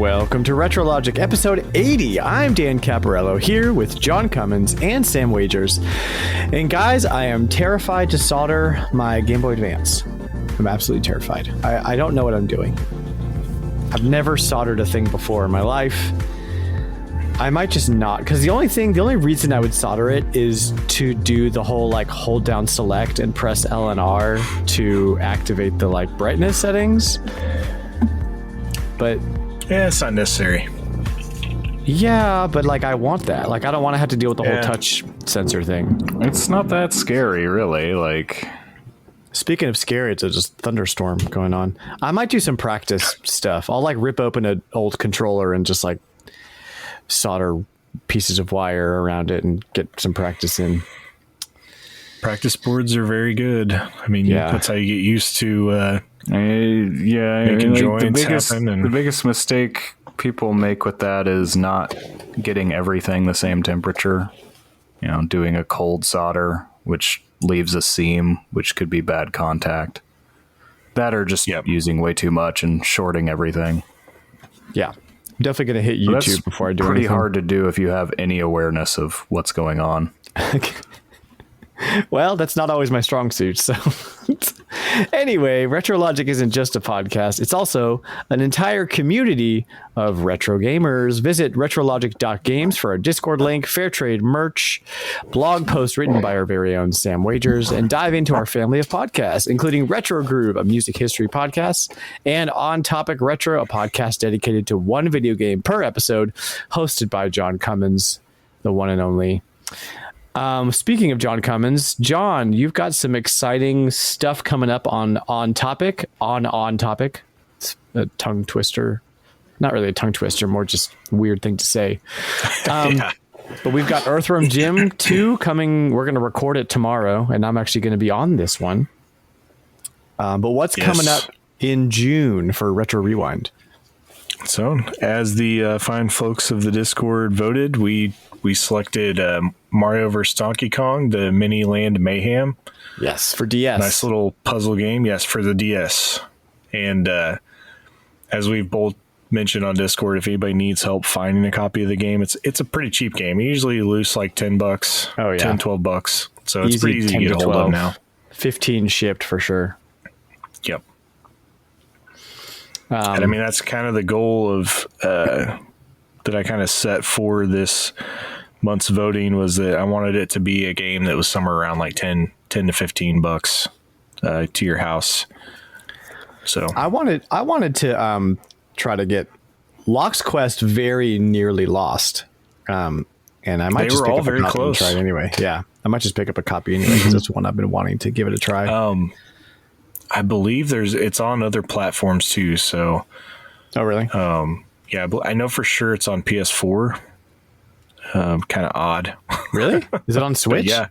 Welcome to RetroLogic episode 80. I'm Dan Caporello here with John Cummins and Sam Wagers. And guys, I am terrified to solder my Game Boy Advance. I'm absolutely terrified. I don't know what I'm doing. I've never soldered a thing before in my life. I might just not, because the only reason I would solder it is to do the whole like hold down select and press L and R to activate the like brightness settings. But yeah, it's not necessary. Yeah, but like I want that. Like I don't want to have to deal with the whole touch sensor thing. It's not that scary, really. Like, speaking of scary, it's just thunderstorm going on. I might do some practice stuff. I'll like rip open an old controller and just like solder pieces of wire around it and get some practice in. Practice boards are very good. I mean, that's how you get used to making joints happen. The biggest mistake people make with that is not getting everything the same temperature. You know, doing a cold solder, which leaves a seam, which could be bad contact. That or just using way too much and shorting everything. Yeah. I'm definitely going to hit YouTube before I do anything. Pretty hard to do if you have any awareness of what's going on. Well, that's not always my strong suit. So anyway, RetroLogic isn't just a podcast. It's also an entire community of retro gamers. Visit retrologic.games for our Discord link, fair trade merch, blog post written by our very own Sam Wagers, and dive into our family of podcasts, including Retro Groove, a music history podcast, and On Topic Retro, a podcast dedicated to one video game per episode, hosted by John Cummins, the one and only. Speaking of John Cummins, John, you've got some exciting stuff coming up on Topic. It's a tongue twister. Not really a tongue twister, more just a weird thing to say. But we've got Earthworm Jim 2 coming. We're going to record it tomorrow, and I'm actually going to be on this one. But what's coming up in June for RetroRewind? So, as the fine folks of the Discord voted, we selected Mario vs. Donkey Kong, the Mini Land Mayhem. Yes, for DS. Nice little puzzle game. Yes, for the DS. And as we've both mentioned on Discord, if anybody needs help finding a copy of the game, it's a pretty cheap game. Usually loose like $10. Oh, yeah. $10-12. So it's pretty easy to get a hold of now. 15 shipped for sure. Yep. And I mean, that's kind of the goal of that I kind of set for this month's voting, was that I wanted it to be a game that was somewhere around like 10 to $15 to your house. So I wanted to try to get Lock's Quest very nearly lost. And I might just pick up a copy and try it anyway. Yeah. I might just pick up a copy anyway, because that's one I've been wanting to give it a try. I believe it's on other platforms too. So, oh really? Yeah, I know for sure it's on PS4. Kind of odd. Really? Is it on Switch? Yeah,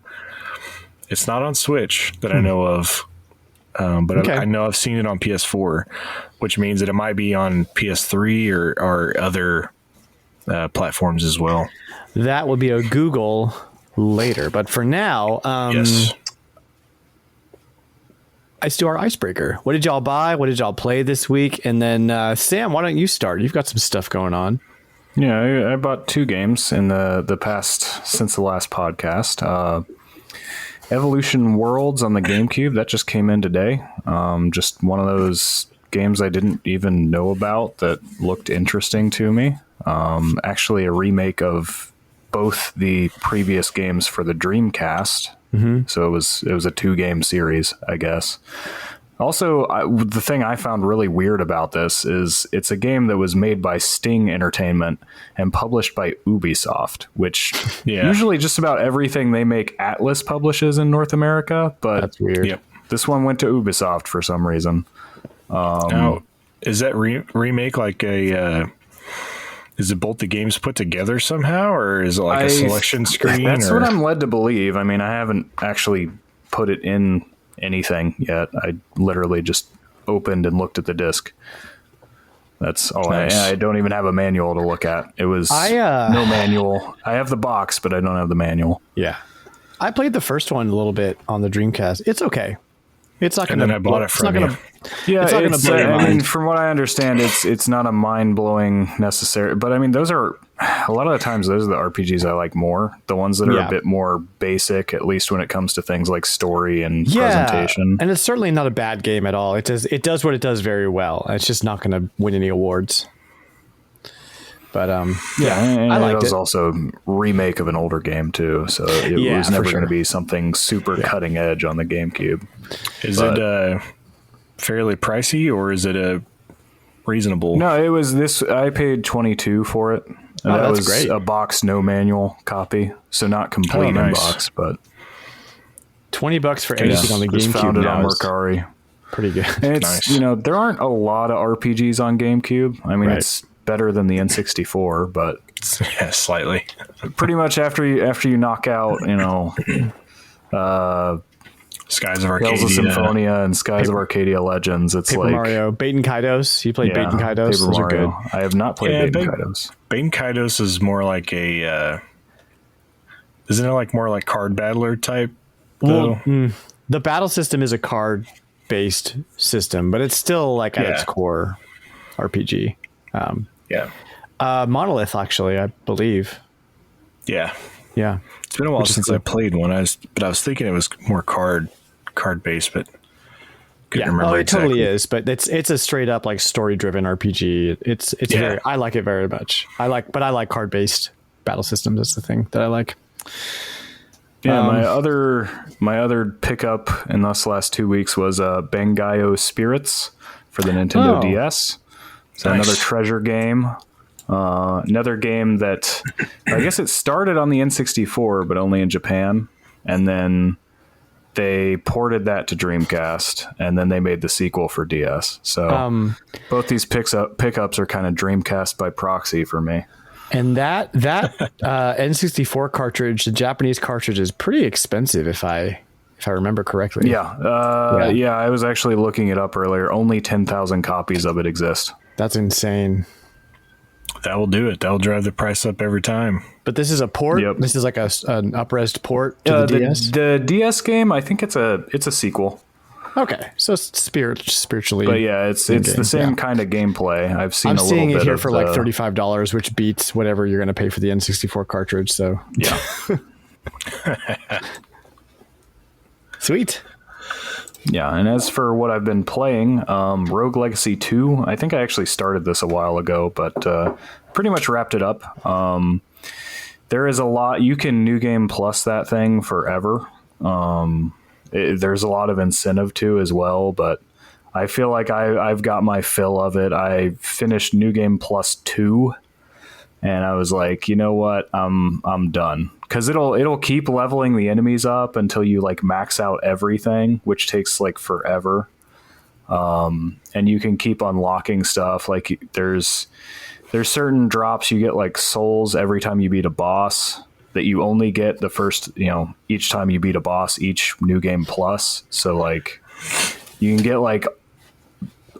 it's not on Switch that I know of. But okay. I know I've seen it on PS4, which means that it might be on PS3 or other platforms as well. That will be a Google later. But for now, yes. Let's do our icebreaker. What did y'all buy? What did y'all play this week? And then Sam, why don't you start? You've got some stuff going on. Yeah, I bought 2 games in the past since the last podcast. Evolution Worlds on the Gamecube, that just came in today. Just one of those games I didn't even know about that looked interesting to me. Actually, a remake of both the previous games for the Dreamcast. Mm-hmm. So it was a 2-game series, I guess. Also, the thing I found really weird about this is it's a game that was made by Sting Entertainment and published by Ubisoft, which usually just about everything they make Atlas publishes in North America. But that's weird. Yep. This one went to Ubisoft for some reason. Now, is that remake like a... is it both the games put together somehow, or is it like a selection screen? That's what I'm led to believe. I mean, I haven't actually put it in anything yet. I literally just opened and looked at the disc. That's all. Nice. I don't even have a manual to look at. It was no manual. I have the box, but I don't have the manual. Yeah. I played the first one a little bit on the Dreamcast. It's okay. It's not And going then I bought it from you. Yeah, It's not gonna blow your I mean, mind. from what I understand, it's not a mind blowing necessary. But I mean, those are a lot of the times those are the RPGs I like more. The ones that are Yeah. a bit more basic, at least when it comes to things like story and presentation. And it's certainly not a bad game at all. It does what it does very well. It's just not going to win any awards. But and I liked it was it. also a remake of an older game too, so it Yeah, was for never sure. going to be something super cutting edge on the GameCube. Is it fairly pricey, or is it a reasonable? No, it was this. I paid $22 for it. And that that's was great. a box, no manual copy, so not complete in nice. box, but $20 for anything on the it's GameCube founded now on is Mercari. pretty good. And it's Nice. there aren't a lot of RPGs on GameCube. I mean, Right. it's better than the N64, but Yeah, slightly. pretty much after you knock out, Skies of Tales Arcadia. of Symphonia and Skies of Arcadia Legends, it's Paper like Mario, Bait and Kaidos. You played Bait and Kaidos. Paper Those are good. Mario. I have not played Yeah, Bait and Bait- Kaidos. Bane Kaidos is more like a. Isn't it like more like card battler type? Though? The battle system is a card-based system, but it's still like at Yeah. its core RPG. Yeah. Monolith, actually, I believe. Yeah. Yeah. It's been a while Which is since cool. I played one. I was thinking it was more card based, but couldn't Yeah, remember it totally exactly. is, but it's a straight up like story driven RPG. It's Yeah. very, I like it very much. I like card based battle systems. That's the thing that I like. Yeah, my other pickup in this last 2 weeks was Bangai-O Spirits for the Nintendo Oh. DS. So Nice. another treasure game. Another game that I guess it started on the N64, but only in Japan, and then they ported that to Dreamcast, and then they made the sequel for DS. So both these pickups are kind of Dreamcast by proxy for me. And that N64 cartridge, the Japanese cartridge, is pretty expensive if I remember correctly. Yeah, yeah. I was actually looking it up earlier. Only 10,000 copies of it exist. That's insane. That will do it. That will drive the price up every time. But this is a port. Yep. This is like an up-resed port to the DS. The DS game, I think it's a sequel. Okay, so it's spiritually. But yeah, it's the game, same yeah. kind of gameplay. I've seen I'm a little seeing bit it here of for like $35, which beats whatever you're going to pay for the N64 cartridge. So Yeah. sweet. Yeah, and as for what I've been playing, Rogue Legacy 2, I think I actually started this a while ago, but pretty much wrapped it up. There is a lot. You can New Game Plus that thing forever. There's a lot of incentive to as well, but I feel like I've got my fill of it. I finished New Game Plus 2, and I was like, you know what? I'm done. Because it'll keep leveling the enemies up until you like max out everything, which takes like forever. And you can keep unlocking stuff. Like there's certain drops you get, like souls every time you beat a boss, that you only get the first, each time you beat a boss, each New Game Plus. So like you can get like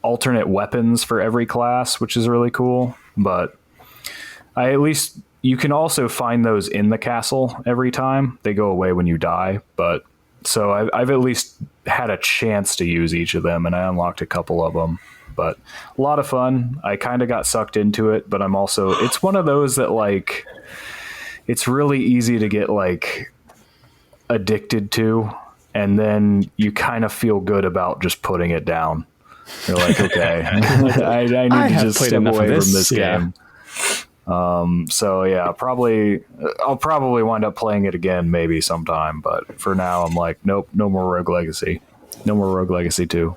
alternate weapons for every class, which is really cool. But you can also find those in the castle every time. They go away when you die, but so I've at least had a chance to use each of them, and I unlocked a couple of them. But a lot of fun. I kind of got sucked into it, but it's one of those that like it's really easy to get like addicted to, and then you kind of feel good about just putting it down. You're like, okay, I need to just step away from this game. So yeah, I'll probably wind up playing it again maybe sometime, but for now I'm like, nope, no more Rogue Legacy. No more Rogue Legacy 2.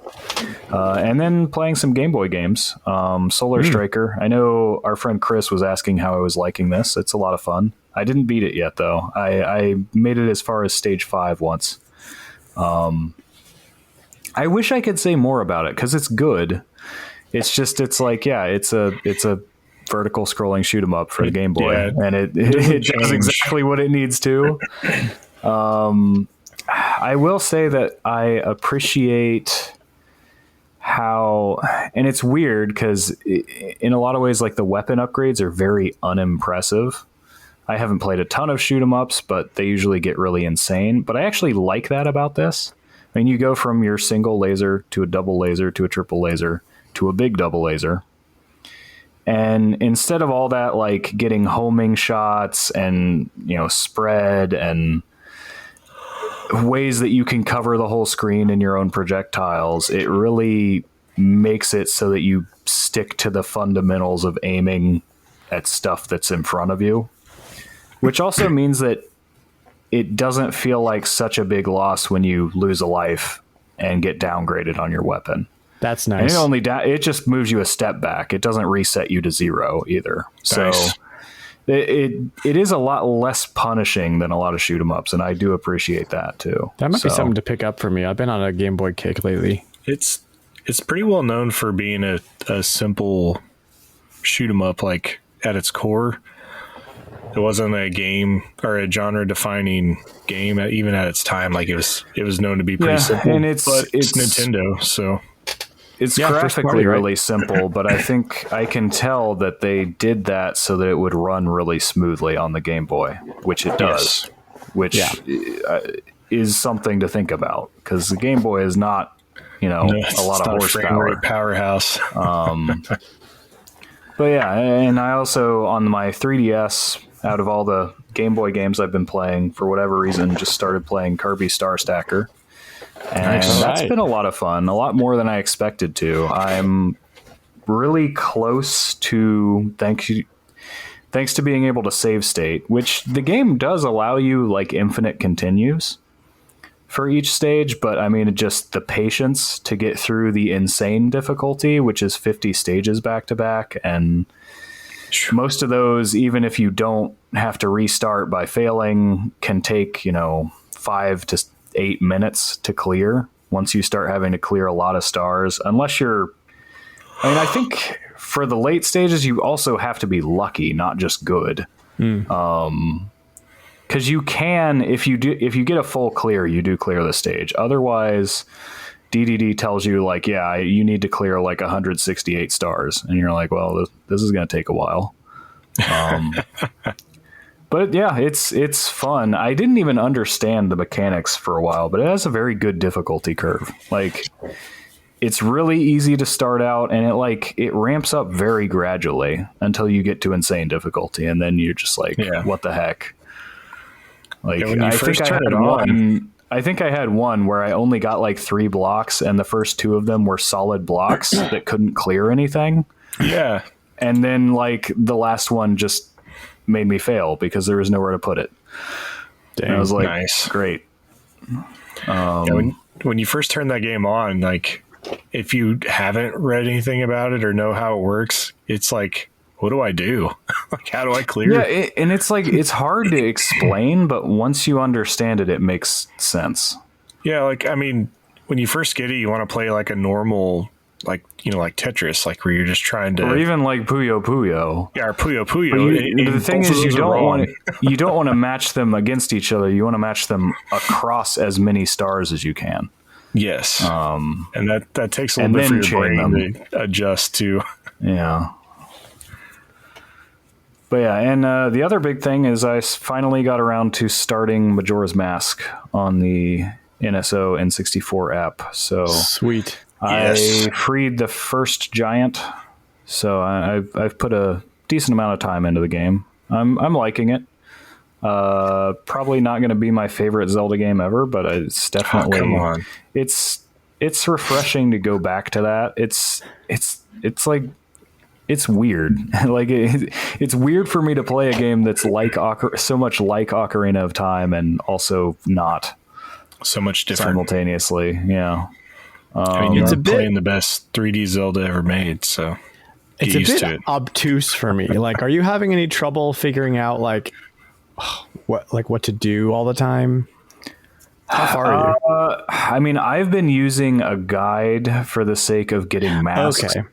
And then playing some Game Boy games. Solar Striker. I know our friend Chris was asking how I was liking this. It's a lot of fun. I didn't beat it yet though. I made it as far as stage 5 once. I wish I could say more about it because it's good. It's a vertical scrolling shoot 'em up for the Game Boy, Yeah, and it change. does exactly what it needs to. I will say that I appreciate how, and it's weird because in a lot of ways, like the weapon upgrades are very unimpressive. I haven't played a ton of shoot 'em ups, but they usually get really insane. But I actually like that about this. And you go from your single laser to a double laser to a triple laser to a big double laser. And instead of all that, like getting homing shots and, spread and ways that you can cover the whole screen in your own projectiles, it really makes it so that you stick to the fundamentals of aiming at stuff that's in front of you, which also means that it doesn't feel like such a big loss when you lose a life and get downgraded on your weapon. That's nice. And it just moves you a step back. It doesn't reset you to 0 either. So Nice. it is a lot less punishing than a lot of shoot 'em ups, and I do appreciate that too. That might be something to pick up for me. I've been on a Game Boy kick lately. It's pretty well known for being a simple shoot 'em up, like at its core. It wasn't a game or a genre defining game even at its time. Like it was known to be pretty simple, and it's Nintendo, so it's first graphically party, right? really simple, but I think I can tell that they did that so that it would run really smoothly on the Game Boy, which it does, which is something to think about because the Game Boy is not, a lot of horsepower. Powerhouse. But yeah, and I also, on my 3DS, out of all the Game Boy games I've been playing, for whatever reason, just started playing Kirby Star Stacker. And that's been a lot of fun, a lot more than I expected to. I'm really close to, thanks to being able to save state, which the game does allow you like infinite continues for each stage, but I mean, just the patience to get through the insane difficulty, which is 50 stages back to back. And most of those, even if you don't have to restart by failing, can take, 5 to 8 minutes to clear once you start having to clear a lot of stars, unless I think for the late stages, you also have to be lucky, not just good. Because you can, if you get a full clear, you do clear the stage. Otherwise, DDD tells you like, you need to clear like 168 stars, and you're like, well, this is going to take a while. But yeah, it's fun. I didn't even understand the mechanics for a while, but it has a very good difficulty curve. Like, it's really easy to start out, and it ramps up very gradually until you get to insane difficulty, and then you're just like, what the heck? Like, when you first turn it on, I think I had one where I only got like 3 blocks, and the first 2 of them were solid blocks that couldn't clear anything. Yeah. And then like the last one just made me fail because there was nowhere to put it. Dang, and I was like, nice. Great. When you first turn that game on, like if you haven't read anything about it or know how it works, it's like, what do I do? Like, how do I clear? Yeah, and it's like, it's hard to explain, but once you understand it, it makes sense. Yeah, like, I mean, when you first get it, you want to play like a normal, like, like Tetris, like where you're just trying to... Or even like Puyo Puyo. Yeah, or Puyo Puyo. The thing is, you don't want to match them against each other. You want to match them across as many stars as you can. Yes. And that takes a little bit for your brain to adjust to. Yeah. But yeah, and the other big thing is I finally got around to starting Majora's Mask on the NSO N64 app. So sweet. I freed the first giant, so I've put a decent amount of time into the game. I'm liking it. Probably not going to be my favorite Zelda game ever, but it's definitely come on. It's refreshing to go back to that. It's like, it's weird. Like it's weird for me to play a game that's like so much like Ocarina of Time and also not so much different simultaneously. Yeah. I mean, you're playing the best 3D Zelda ever made, so it's a bit obtuse for me. Like, are you having any trouble figuring out what to do all the time? How far are you? I mean, I've been using a guide for the sake of getting masks. Okay.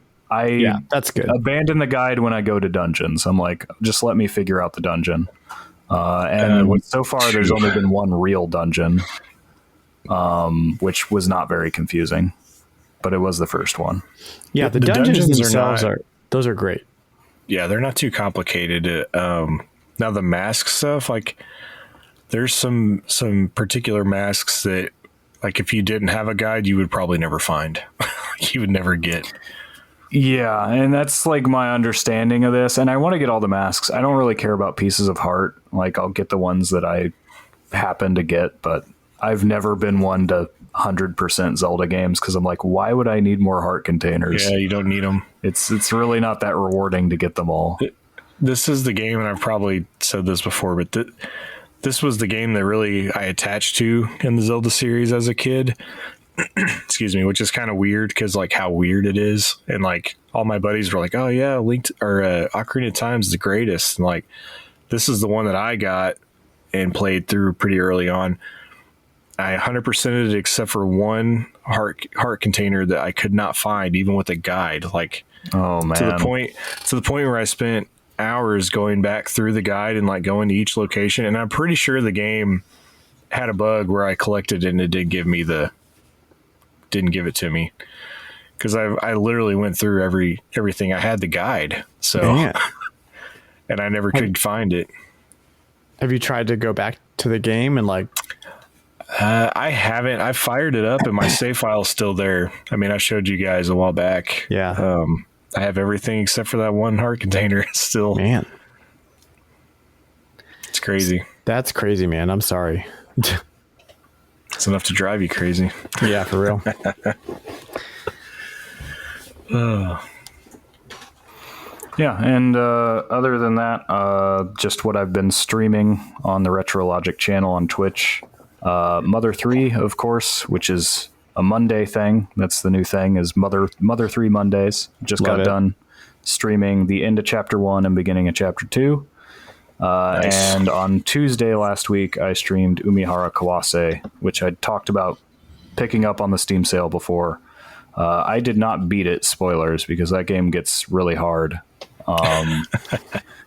That's good. Abandon the guide when I go to dungeons. I'm like, just let me figure out the dungeon. And so far, there's only been one real dungeon, which was not very confusing, but it was the first one. Yeah, the dungeons themselves those are great. Yeah, they're not too complicated. Now the mask stuff, like there's some particular masks that like if you didn't have a guide, you would probably never find. You would never get. Yeah, and that's like my understanding of this. And I want to get all the masks. I don't really care about pieces of heart. Like I'll get the ones that I happen to get, but I've never been one to 100% Zelda games because I'm like, why would I need more heart containers? Yeah, you don't need them. It's really not that rewarding to get them all. This is the game, and I've probably said this before, but this was the game that really I attached to in the Zelda series as a kid. Excuse me, which is kind of weird because like how weird it is, and like all my buddies were like, "Oh yeah, Ocarina of Time is the greatest," and like this is the one that I got and played through pretty early on. I 100%ed it except for one heart container that I could not find, even with a guide. Like, oh man, to the point where I spent hours going back through the guide and like going to each location, and I'm pretty sure the game had a bug where I collected it and it didn't give it to me because I literally went through everything. I had the guide, so and I never could find it. Have you tried to go back to the game and like? I haven't. I fired it up and my save file is still there. I mean, I showed you guys a while back. Yeah. I have everything except for that one heart container still. Man, it's crazy. That's crazy, man. I'm sorry. It's enough to drive you crazy. Yeah, for real. Yeah, and other than that, just what I've been streaming on the RetroLogic channel on Twitch. Mother 3, of course, which is a Monday thing. That's the new thing, is Mother 3 Mondays. Just got done streaming the end of Chapter 1 and beginning of Chapter 2. Nice. And on Tuesday last week, I streamed Umihara Kawase, which I talked about picking up on the Steam sale before. I did not beat it, spoilers, because that game gets really hard.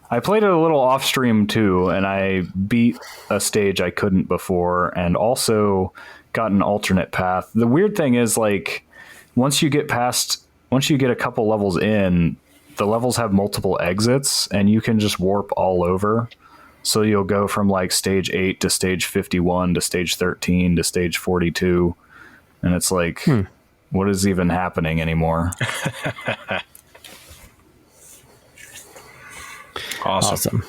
I played it a little off stream too, and I beat a stage I couldn't before, and also got an alternate path. The weird thing is, like, once you get a couple levels in, the levels have multiple exits, and you can just warp all over. So you'll go from like stage 8 to stage 51 to stage 13 to stage 42, and it's like, what is even happening anymore? Awesome.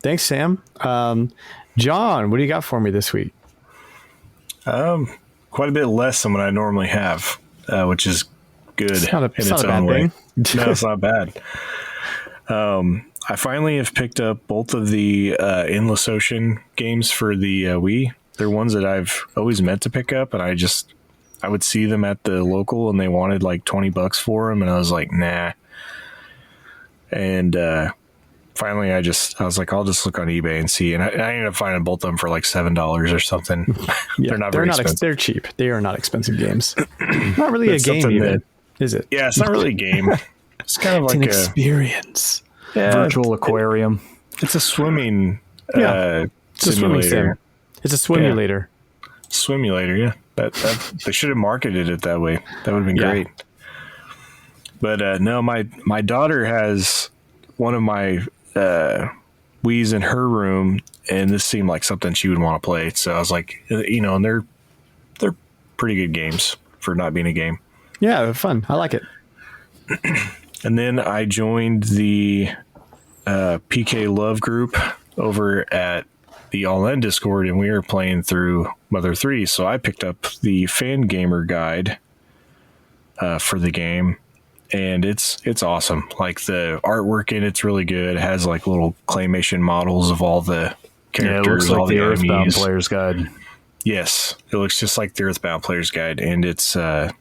Thanks, Sam. John, what do you got for me this week? Quite a bit less than what I normally have, which is good in its own way. No, it's not bad. I finally have picked up both of the Endless Ocean games for the Wii. They're ones that I've always meant to pick up, and I would see them at the local and they wanted like $20 for them, and I was like, nah. And finally, I was like, I'll just look on eBay and see. And I ended up finding both of them for like $7 or something. Yeah, they're not very expensive. They're cheap. They are not expensive games. Not really a game, even, is it? Yeah, it's not really a game. It's kind of like an experience. Virtual aquarium. It's a swimming it's a swimming sim. It's a swimulator. Swimulator, yeah. That they should have marketed it that way. That would have been great. But no, my daughter has one of my Wii's in her room, and this seemed like something she would want to play. So I was like, and they're pretty good games for not being a game. Yeah, they're fun. I like it. And then I joined the PK Love group over at the All In Discord, and we were playing through Mother 3. So I picked up the Fan Gamer guide for the game. And it's awesome. Like the artwork in it's really good. It has like little claymation models of all the characters. It looks like all the Earthbound enemies. Player's Guide. Yes, it looks just like the Earthbound Player's Guide, and it's fun,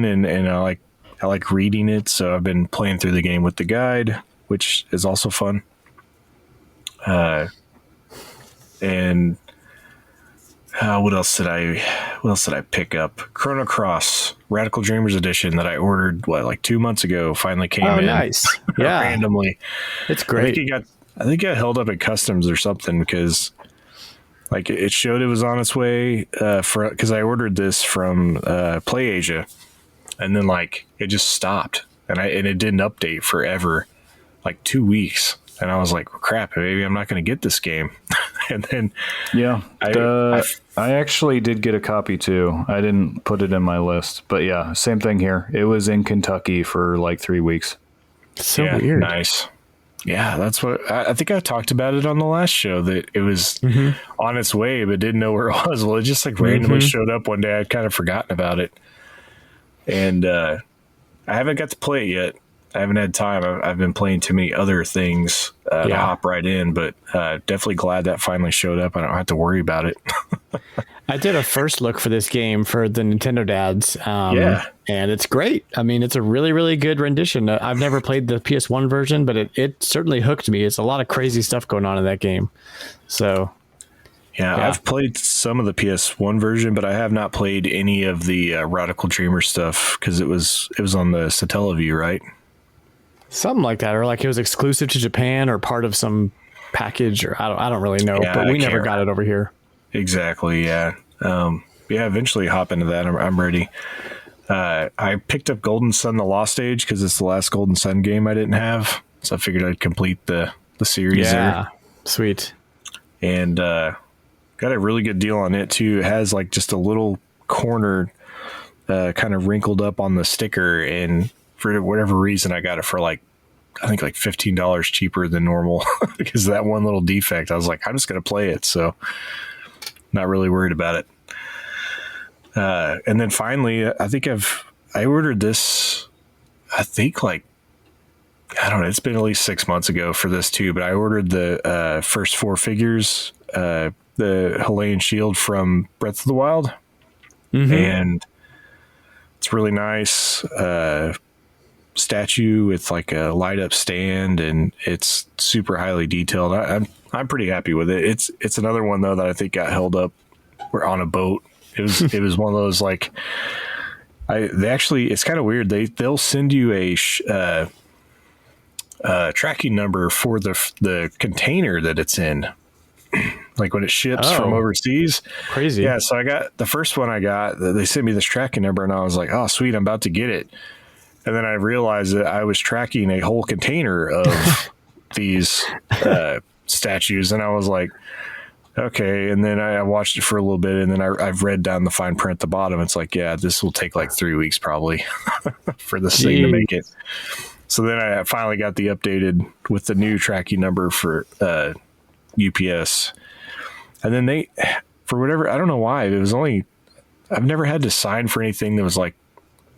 and I like reading it. So I've been playing through the game with the guide, which is also fun. And what else did I pick up? Chrono Cross Radical Dreamers edition that I ordered 2 months ago finally came in. Nice. Yeah. Randomly. It's great. I think it got held up at customs or something because like it showed it was on its way because I ordered this from PlayAsia, and then like it just stopped and it didn't update forever, like 2 weeks. And I was like, crap, maybe I'm not going to get this game. And then Yeah, I actually did get a copy too. I didn't put it in my list, but yeah, same thing here. It was in Kentucky for like 3 weeks. So yeah, weird. nice. Yeah, that's what I think I talked about it on the last show, that it was on its way, but didn't know where it was. Well, it just like randomly showed up one day. I'd kind of forgotten about it. And I haven't got to play it yet. I haven't had time. I've been playing too many other things to hop right in, but definitely glad that finally showed up. I don't have to worry about it. I did a first look for this game for the Nintendo Dads. And it's great. I mean, it's a really, really good rendition. I've never played the PS1 version, but it certainly hooked me. It's a lot of crazy stuff going on in that game. So, yeah, I've played some of the PS1 version, but I have not played any of the Radical Dreamers stuff because it was on the Satellaview, right? Something like that, or like it was exclusive to Japan or part of some package, or I don't really know, but we never got it over here. Exactly. Yeah. Eventually hop into that. I'm ready. I picked up Golden Sun: The Lost Age because it's the last Golden Sun game I didn't have, so I figured I'd complete the series. Yeah, sweet. And got a really good deal on it too. It has like just a little corner kind of wrinkled up on the sticker, and for whatever reason I got it for I think like $15 cheaper than normal because of that one little defect. I was like, I'm just going to play it, so not really worried about it. And then finally, I think I ordered this, I think I don't know, it's been at least 6 months ago for this too, but I ordered the First 4 Figures, the Hylian shield from Breath of the Wild. And it's really nice. Statue with like a light up stand, and it's super highly detailed. I'm pretty happy with it. It's another one though that I think got held up. We're on a boat. It was one of those like they actually, it's kind of weird. They'll send you a tracking number for the container that it's in, like when it ships from overseas. Crazy. Yeah. So I got the first one they sent me this tracking number, and I was like, oh sweet, I'm about to get it. And then I realized that I was tracking a whole container of these statues, and I was like, okay. And then I watched it for a little bit, and then I've read down the fine print at the bottom. It's like, yeah, this will take like 3 weeks probably for this thing to make it. So then I finally got the updated with the new tracking number for UPS. And then they, for whatever, I don't know why, I've never had to sign for anything that was like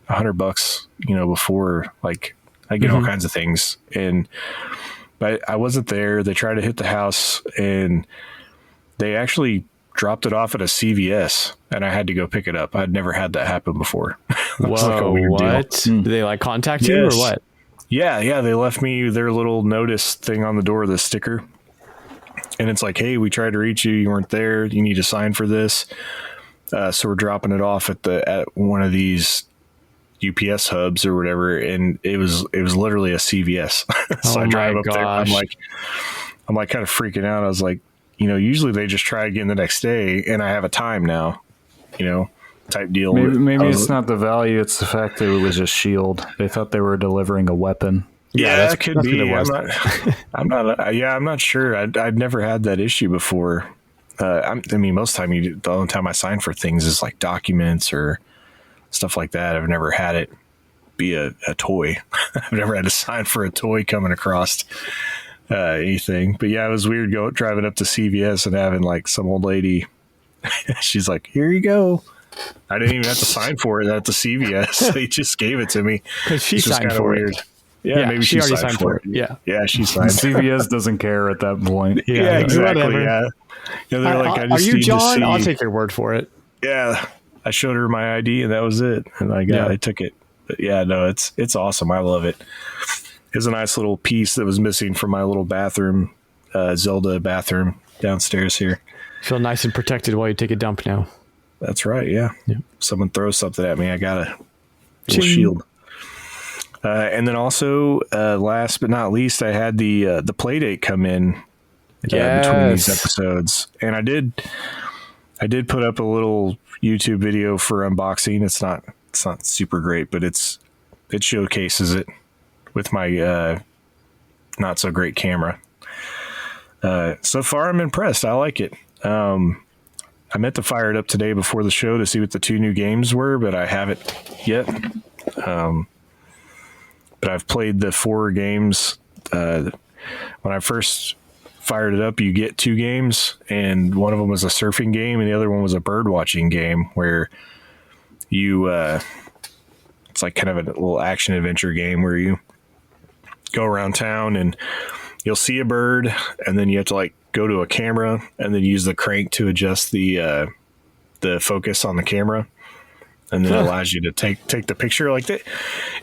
$100, before. Like I get all kinds of things, but I wasn't there. They tried to hit the house, and they actually dropped it off at a CVS, and I had to go pick it up. I'd never had that happen before. Whoa, like a weird what? Deal. Did they contact you or what? Yeah. They left me their little notice thing on the door, the sticker. And it's like, hey, we tried to reach you. You weren't there. You need to sign for this. So we're dropping it off at one of these UPS hubs or whatever, and it was literally a CVS. So I drive up there. I'm like kind of freaking out. I was like, usually they just try again the next day, and I have a time now, type deal. Maybe it's not the value; it's the fact that it was a shield. They thought they were delivering a weapon. Yeah, that could be. I'm not sure. I'd never had that issue before. Most time the only time I sign for things is like documents or stuff like that. I've never had it be a toy. I've never had to sign for a toy coming across anything. But yeah, it was weird driving up to CVS and having like some old lady. She's like, "Here you go." I didn't even have to sign for it at the CVS. They just gave it to me. Because she signed for weird. it. Yeah, maybe she already signed for it. Yeah, she signed. CVS doesn't care at that point. Yeah, exactly. Whatever. Yeah. They're like, I just are you John? I'll take your word for it. Yeah, I showed her my ID, and that was it. And I took it. But yeah, no, it's awesome. I love it. It's a nice little piece that was missing from my little bathroom, Zelda bathroom downstairs here. Feel nice and protected while you take a dump now. That's right. Yeah. Someone throws something at me, I got a little shield. And then also, last but not least, I had the Playdate come in between these episodes, and I did put up a little YouTube video for unboxing. It's not super great, but it showcases it with my not so great camera. So far, I'm impressed. I like it. I meant to fire it up today before the show to see what the 2 new games were, but I haven't yet. But I've played the 4 games. When I first fired it up, you get 2 games, and one of them was a surfing game, and the other one was a bird watching game where you, it's like kind of a little action adventure game where you go around town and you'll see a bird, and then you have to like go to a camera and then use the crank to adjust the focus on the camera, and then it allows you to take the picture like that.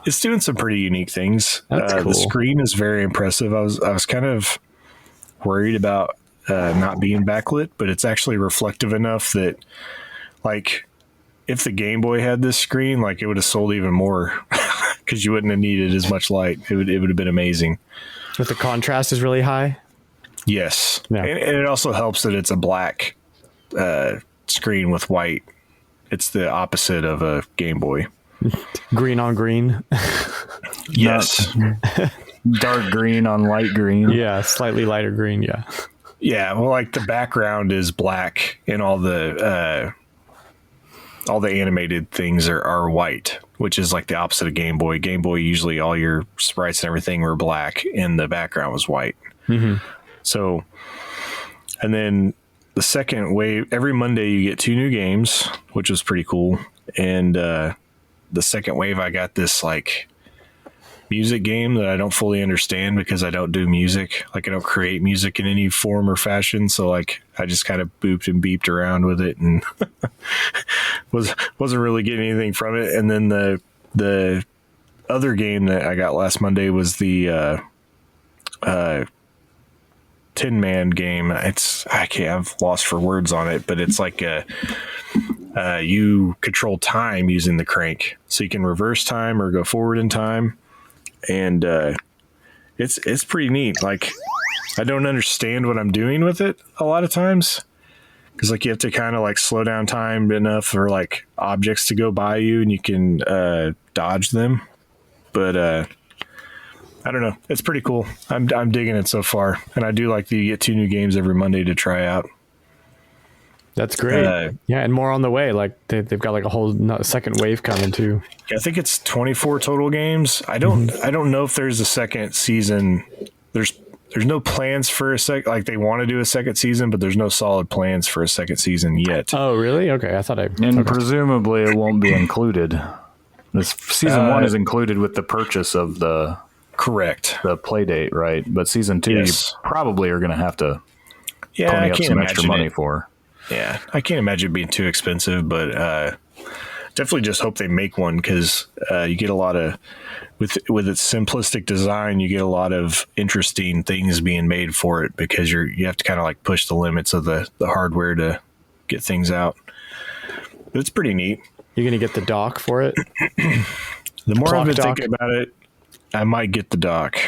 It's doing some pretty unique things. That's cool. The screen is very impressive. I was kind of worried about not being backlit, but it's actually reflective enough that, like, if the Game Boy had this screen, like, it would have sold even more because you wouldn't have needed as much light. It would have been amazing. But the contrast is really high. Yes. Yeah. And it also helps that it's a black screen with white. It's the opposite of a Game Boy. Green on green. Yes. Dark green on light green. Yeah, slightly lighter green. Yeah. Yeah. Well, like the background is black and all the animated things are white, which is like the opposite of Game Boy. Game Boy, usually all your sprites and everything were black and the background was white. Mm-hmm. So, and then the second wave, every Monday you get 2 new games, which was pretty cool. And the second wave, I got this like music game that I don't fully understand because I don't do music. Like, I don't create music in any form or fashion. So like, I just kind of booped and beeped around with it and wasn't really getting anything from it. And then the other game that I got last Monday was the Tin Man game. I've lost for words on it, but it's like you control time using the crank, so you can reverse time or go forward in time, and it's pretty neat. Like, I don't understand what I'm doing with it a lot of times, because like you have to kind of like slow down time enough for like objects to go by you, and you can dodge them, but I don't know. It's pretty cool. I'm digging it so far, and I do like that you get 2 new games every Monday to try out. That's great. Yeah, and more on the way. Like they've got like a whole second wave coming too. Yeah, I think it's 24 total games. I don't know if there's a second season. There's no plans for a like they want to do a second season, but there's no solid plans for a second season yet. Oh, really? Okay, I thought presumably it won't be included. This season 1 is included with the purchase of the. Correct. The Playdate, right? But season 2, yes. You probably are going to have to pony up some extra money for. Yeah, I can't imagine it being too expensive, but definitely just hope they make one, because you get a lot of, with its simplistic design, you get a lot of interesting things being made for it, because you have to kind of like push the limits of the hardware to get things out. But it's pretty neat. You're going to get the dock for it? The more I've been thinking about it, I might get the dock.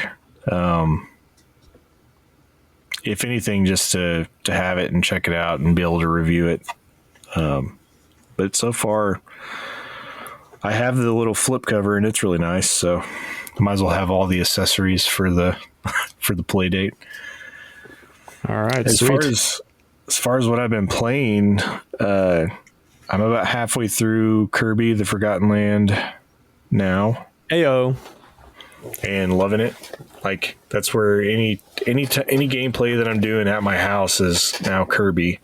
If anything, just to have it and check it out and be able to review it. But so far, I have the little flip cover and it's really nice. So I might as well have all the accessories for the Playdate. All right. As far as what I've been playing, I'm about halfway through Kirby: The Forgotten Land now. Ayo. And loving it. Like, that's where any gameplay that I'm doing at my house is now Kirby.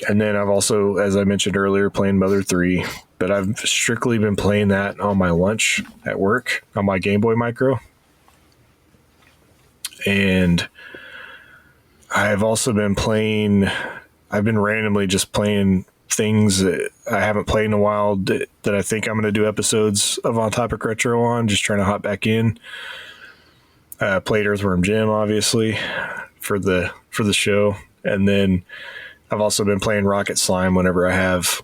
And then I've also, as I mentioned earlier, playing Mother 3, but I've strictly been playing that on my lunch at work on my Game Boy Micro. And I've also been randomly just playing things that I haven't played in a while that I think I'm going to do episodes of On Topic Retro on, just trying to hop back in. Played Earthworm Jim, obviously, for the show. And then I've also been playing Rocket Slime whenever I have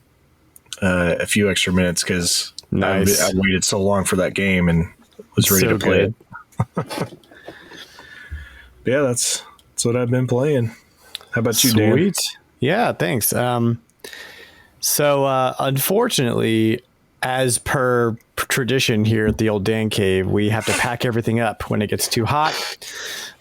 a few extra minutes, because nice. I waited so long for that game and was ready to play it. Yeah, that's what I've been playing. How about you, Dan? Sweet. Yeah, thanks. So unfortunately, as per tradition here at the old Dan Cave, we have to pack everything up when it gets too hot.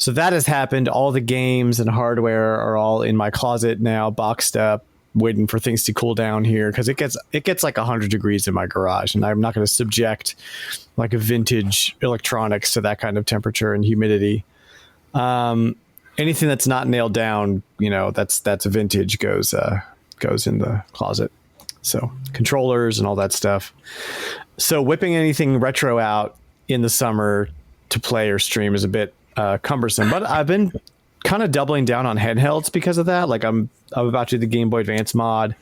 So that has happened. All the games and hardware are all in my closet now, boxed up, waiting for things to cool down here, because it gets like 100 degrees in my garage, and I'm not going to subject like a vintage electronics to that kind of temperature and humidity. Anything that's not nailed down, that's vintage goes in the closet. So controllers and all that stuff. So whipping anything retro out in the summer to play or stream is a bit cumbersome, but I've been kind of doubling down on handhelds because of that. Like I'm about to do the Game Boy Advance mod,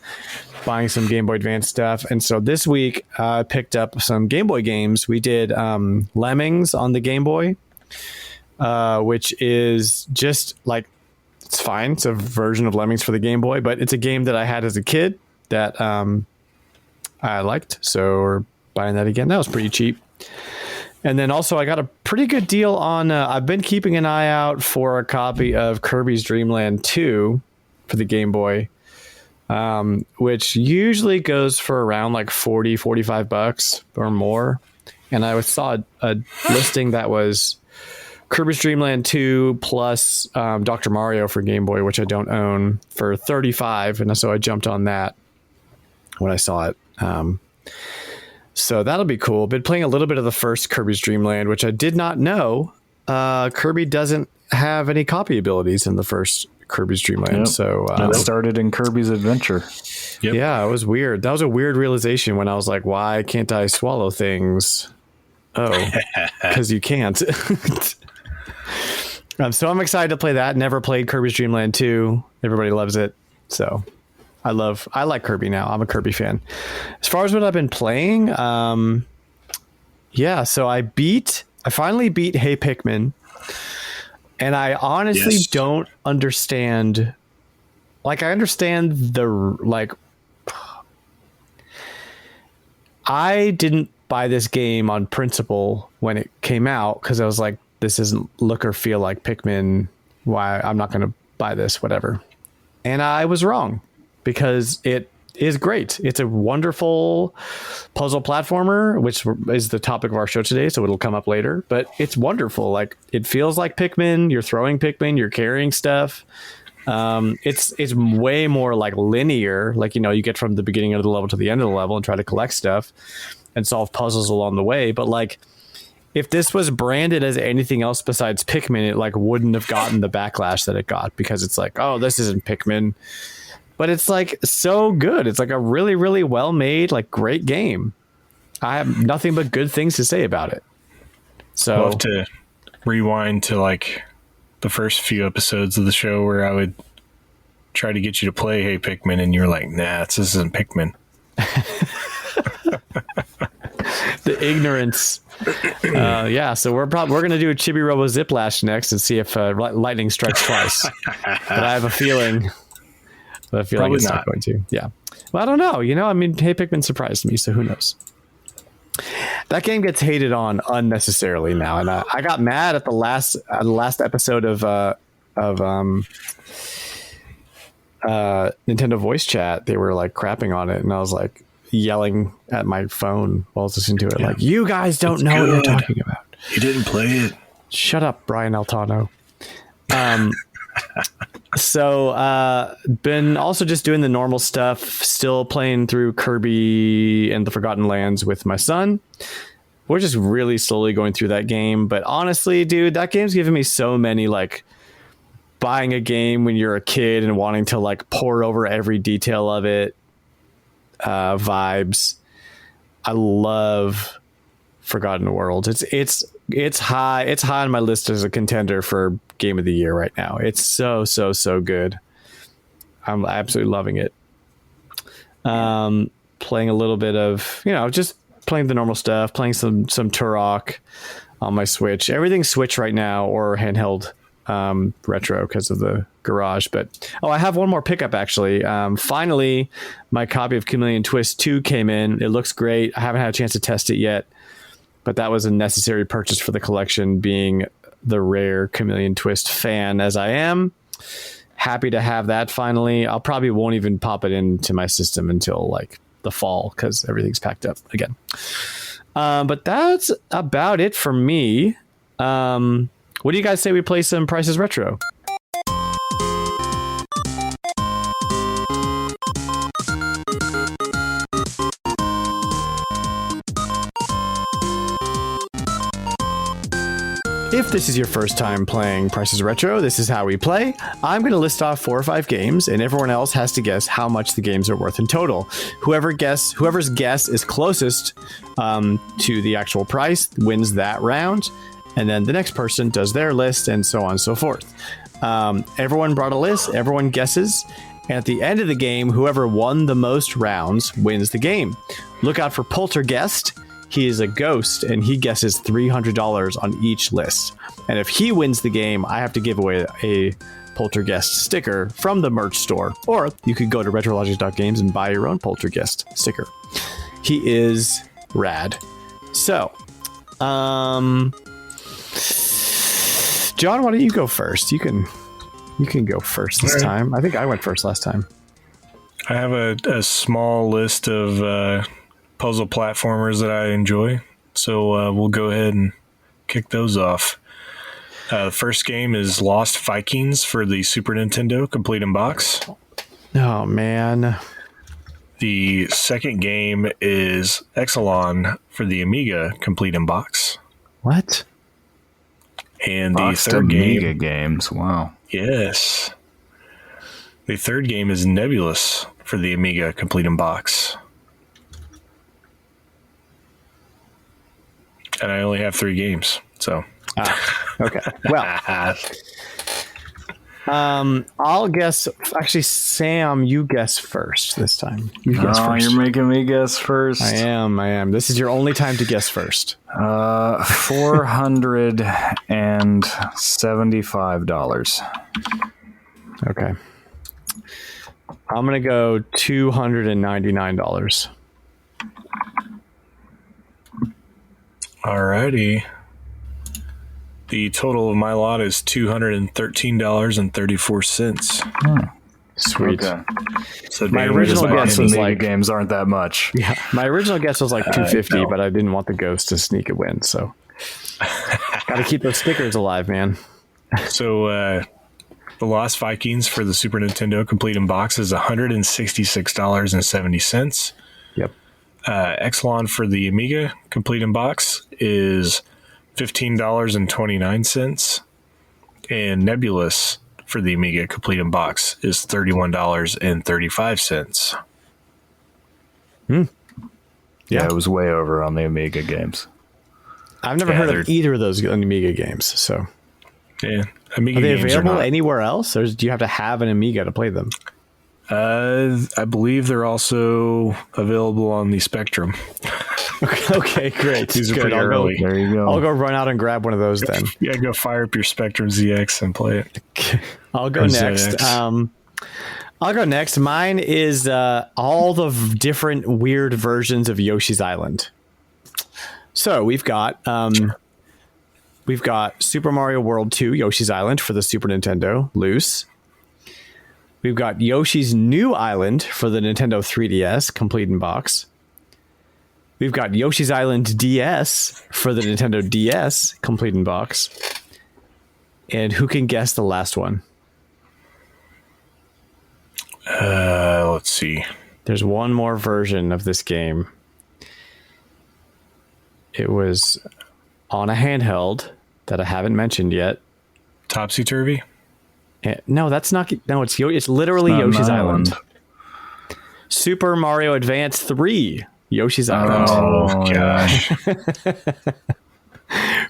buying some Game Boy Advance stuff. And so this week I picked up some Game Boy games. We did Lemmings on the Game Boy, which is just like, it's fine. It's a version of Lemmings for the Game Boy, but it's a game that I had as a kid that I liked. So we're buying that again. That was pretty cheap. And then also I got a pretty good deal on, I've been keeping an eye out for a copy of Kirby's Dreamland 2 for the Game Boy, which usually goes for around like $40-45 or more. And I saw a listing that was Kirby's Dreamland 2 plus Dr. Mario for Game Boy, which I don't own, for $35. And so I jumped on that when I saw it. So that'll be cool. Been playing a little bit of the first Kirby's Dreamland, which I did not know. Kirby doesn't have any copy abilities in the first Kirby's Dreamland. Yep. So that started in Kirby's Adventure. Yep. Yeah, it was weird. That was a weird realization when I was like, why can't I swallow things? Oh, because you can't. So I'm excited to play that. Never played Kirby's Dreamland 2. Everybody loves it. So I like Kirby now. I'm a Kirby fan. As far as what I've been playing, so I finally beat Hey Pikmin, and I honestly don't understand. Like, I understand I didn't buy this game on principle when it came out, because I was like, this doesn't look or feel like Pikmin. Why? I'm not going to buy this, whatever. And I was wrong, because it is great. It's a wonderful puzzle platformer, which is the topic of our show today, so it'll come up later. But it's wonderful. Like, it feels like Pikmin. You're throwing Pikmin. You're carrying stuff. It's way more like linear. Like, you get from the beginning of the level to the end of the level and try to collect stuff and solve puzzles along the way. But like, if this was branded as anything else besides Pikmin, it like wouldn't have gotten the backlash that it got, because it's like, oh, this isn't Pikmin. But it's like so good. It's like a really, really well made, like great game. I have nothing but good things to say about it. So I'll have to rewind to like the first few episodes of the show where I would try to get you to play Hey Pikmin, and you were like, nah, this isn't Pikmin. The ignorance. So we're going to do a Chibi Robo Ziplash next and see if lightning strikes twice. But I have a feeling. Probably it's not going to. Yeah. Well, I don't know. I mean, Hey Pikmin surprised me, so who knows? That game gets hated on unnecessarily now, and I got mad at the last episode of Nintendo Voice Chat. They were like crapping on it, and I was like yelling at my phone while I was listening to it, like, you guys don't know what you're talking about. You didn't play it. Shut up, Brian Altano. Been also just doing the normal stuff, still playing through Kirby and the Forgotten Lands with my son. We're just really slowly going through that game. But honestly, dude, that game's given me so many, like, buying a game when you're a kid and wanting to, like, pore over every detail of it vibes. I love Forgotten Worlds. It's high on my list as a contender for Game of the Year right now. It's so good. I'm absolutely loving it. Playing a little bit of, just playing the normal stuff, playing some Turok on my Switch. Everything's Switch right now, or handheld retro because of the garage. But I have one more pickup actually. Finally, my copy of Chameleon Twist 2 came in. It looks great. I haven't had a chance to test it yet, but that was a necessary purchase for the collection, being the rare Chameleon Twist fan as I am. Happy to have that finally. I'll probably won't even pop it into my system until like the fall, because everything's packed up again. But that's about it for me. what do you guys say we play some Price is Retro? If this is your first time playing Price is Retro, this is how we play. I'm going to list off 4 or 5 games, and everyone else has to guess how much the games are worth in total. Whoever's guess is closest to the actual price wins that round, and then the next person does their list, and so on and so forth. Everyone brought a list, everyone guesses, and at the end of the game, whoever won the most rounds wins the game. Look out for Poltergeist. He is a ghost, and he guesses $300 on each list. And if he wins the game, I have to give away a Poltergeist sticker from the merch store. Or you could go to RetroLogic.games and buy your own Poltergeist sticker. He is rad. So, John, why don't you go first? You can go first this time. I think I went first last time. I have a small list of puzzle platformers that I enjoy, so we'll go ahead and kick those off. The first game is Lost Vikings for the Super Nintendo, complete in box. Oh, man. The second game is Exelon for the Amiga, complete in box. What? And the Boxed third Amiga game... games, wow. Yes. The third game is Nebulous for the Amiga, complete in box. And I only have 3 games, so. Okay. Well, I'll guess. Actually, Sam, you guess first this time. You guess first. You're making me guess first. I am. This is your only time to guess first. $475. Okay. I'm gonna go $299. Alrighty. The total of my lot is $213.34. Sweet. Okay. So My original guess was like games aren't that much. Yeah. My original guess was like 250, but I didn't want the ghost to sneak a win, so got to keep those stickers alive, man. So the Lost Vikings for the Super Nintendo, complete in box, is $166.70. Yep. Exelon for the Amiga, complete in box, is $15.29. And Nebulous for the Amiga, complete in box, is $31.35. Yeah, it was way over on the Amiga games. I've never heard of either of those Amiga games, so. Yeah. Amiga Are they games available are not, anywhere else, or do you have to have an Amiga to play them? I believe they're also available on the Spectrum. Okay, great. These are Good. pretty early. There you go. I'll go run out and grab one of those then. Yeah, go fire up your Spectrum ZX and play it. I'll go Or next. ZX. I'll go next. Mine is all the different weird versions of Yoshi's Island. So we've got Super Mario World 2 Yoshi's Island for the Super Nintendo, loose. We've got Yoshi's New Island for the Nintendo 3DS, complete in box. We've got Yoshi's Island DS for the Nintendo DS, complete in box. And who can guess the last one? Let's see. There's one more version of this game. It was on a handheld that I haven't mentioned yet. Topsy Turvy? No, that's not. No, it's literally Yoshi's Island. Super Mario Advance 3 Yoshi's Island. Oh, gosh.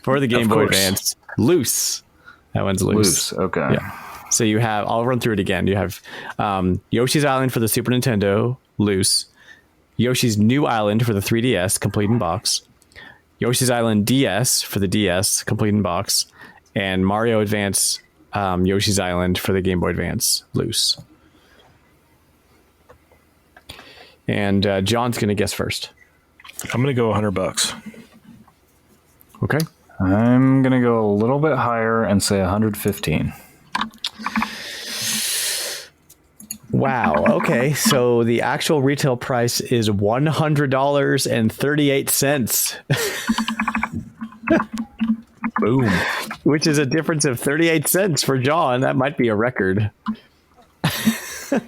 For the Game Boy Advance. Loose. That one's loose. Okay. Yeah. So you have, I'll run through it again. You have Yoshi's Island for the Super Nintendo, loose. Yoshi's New Island for the 3DS, complete in box. Yoshi's Island DS for the DS, complete in box. And Mario Advance Yoshi's Island for the Game Boy Advance, loose. And John's going to guess first. I'm going to go $100. Okay. I'm going to go a little bit higher and say 115. Wow. Okay. So the actual retail price is $100.38. Boom. which is a difference of 38 cents for John. That might be a record. I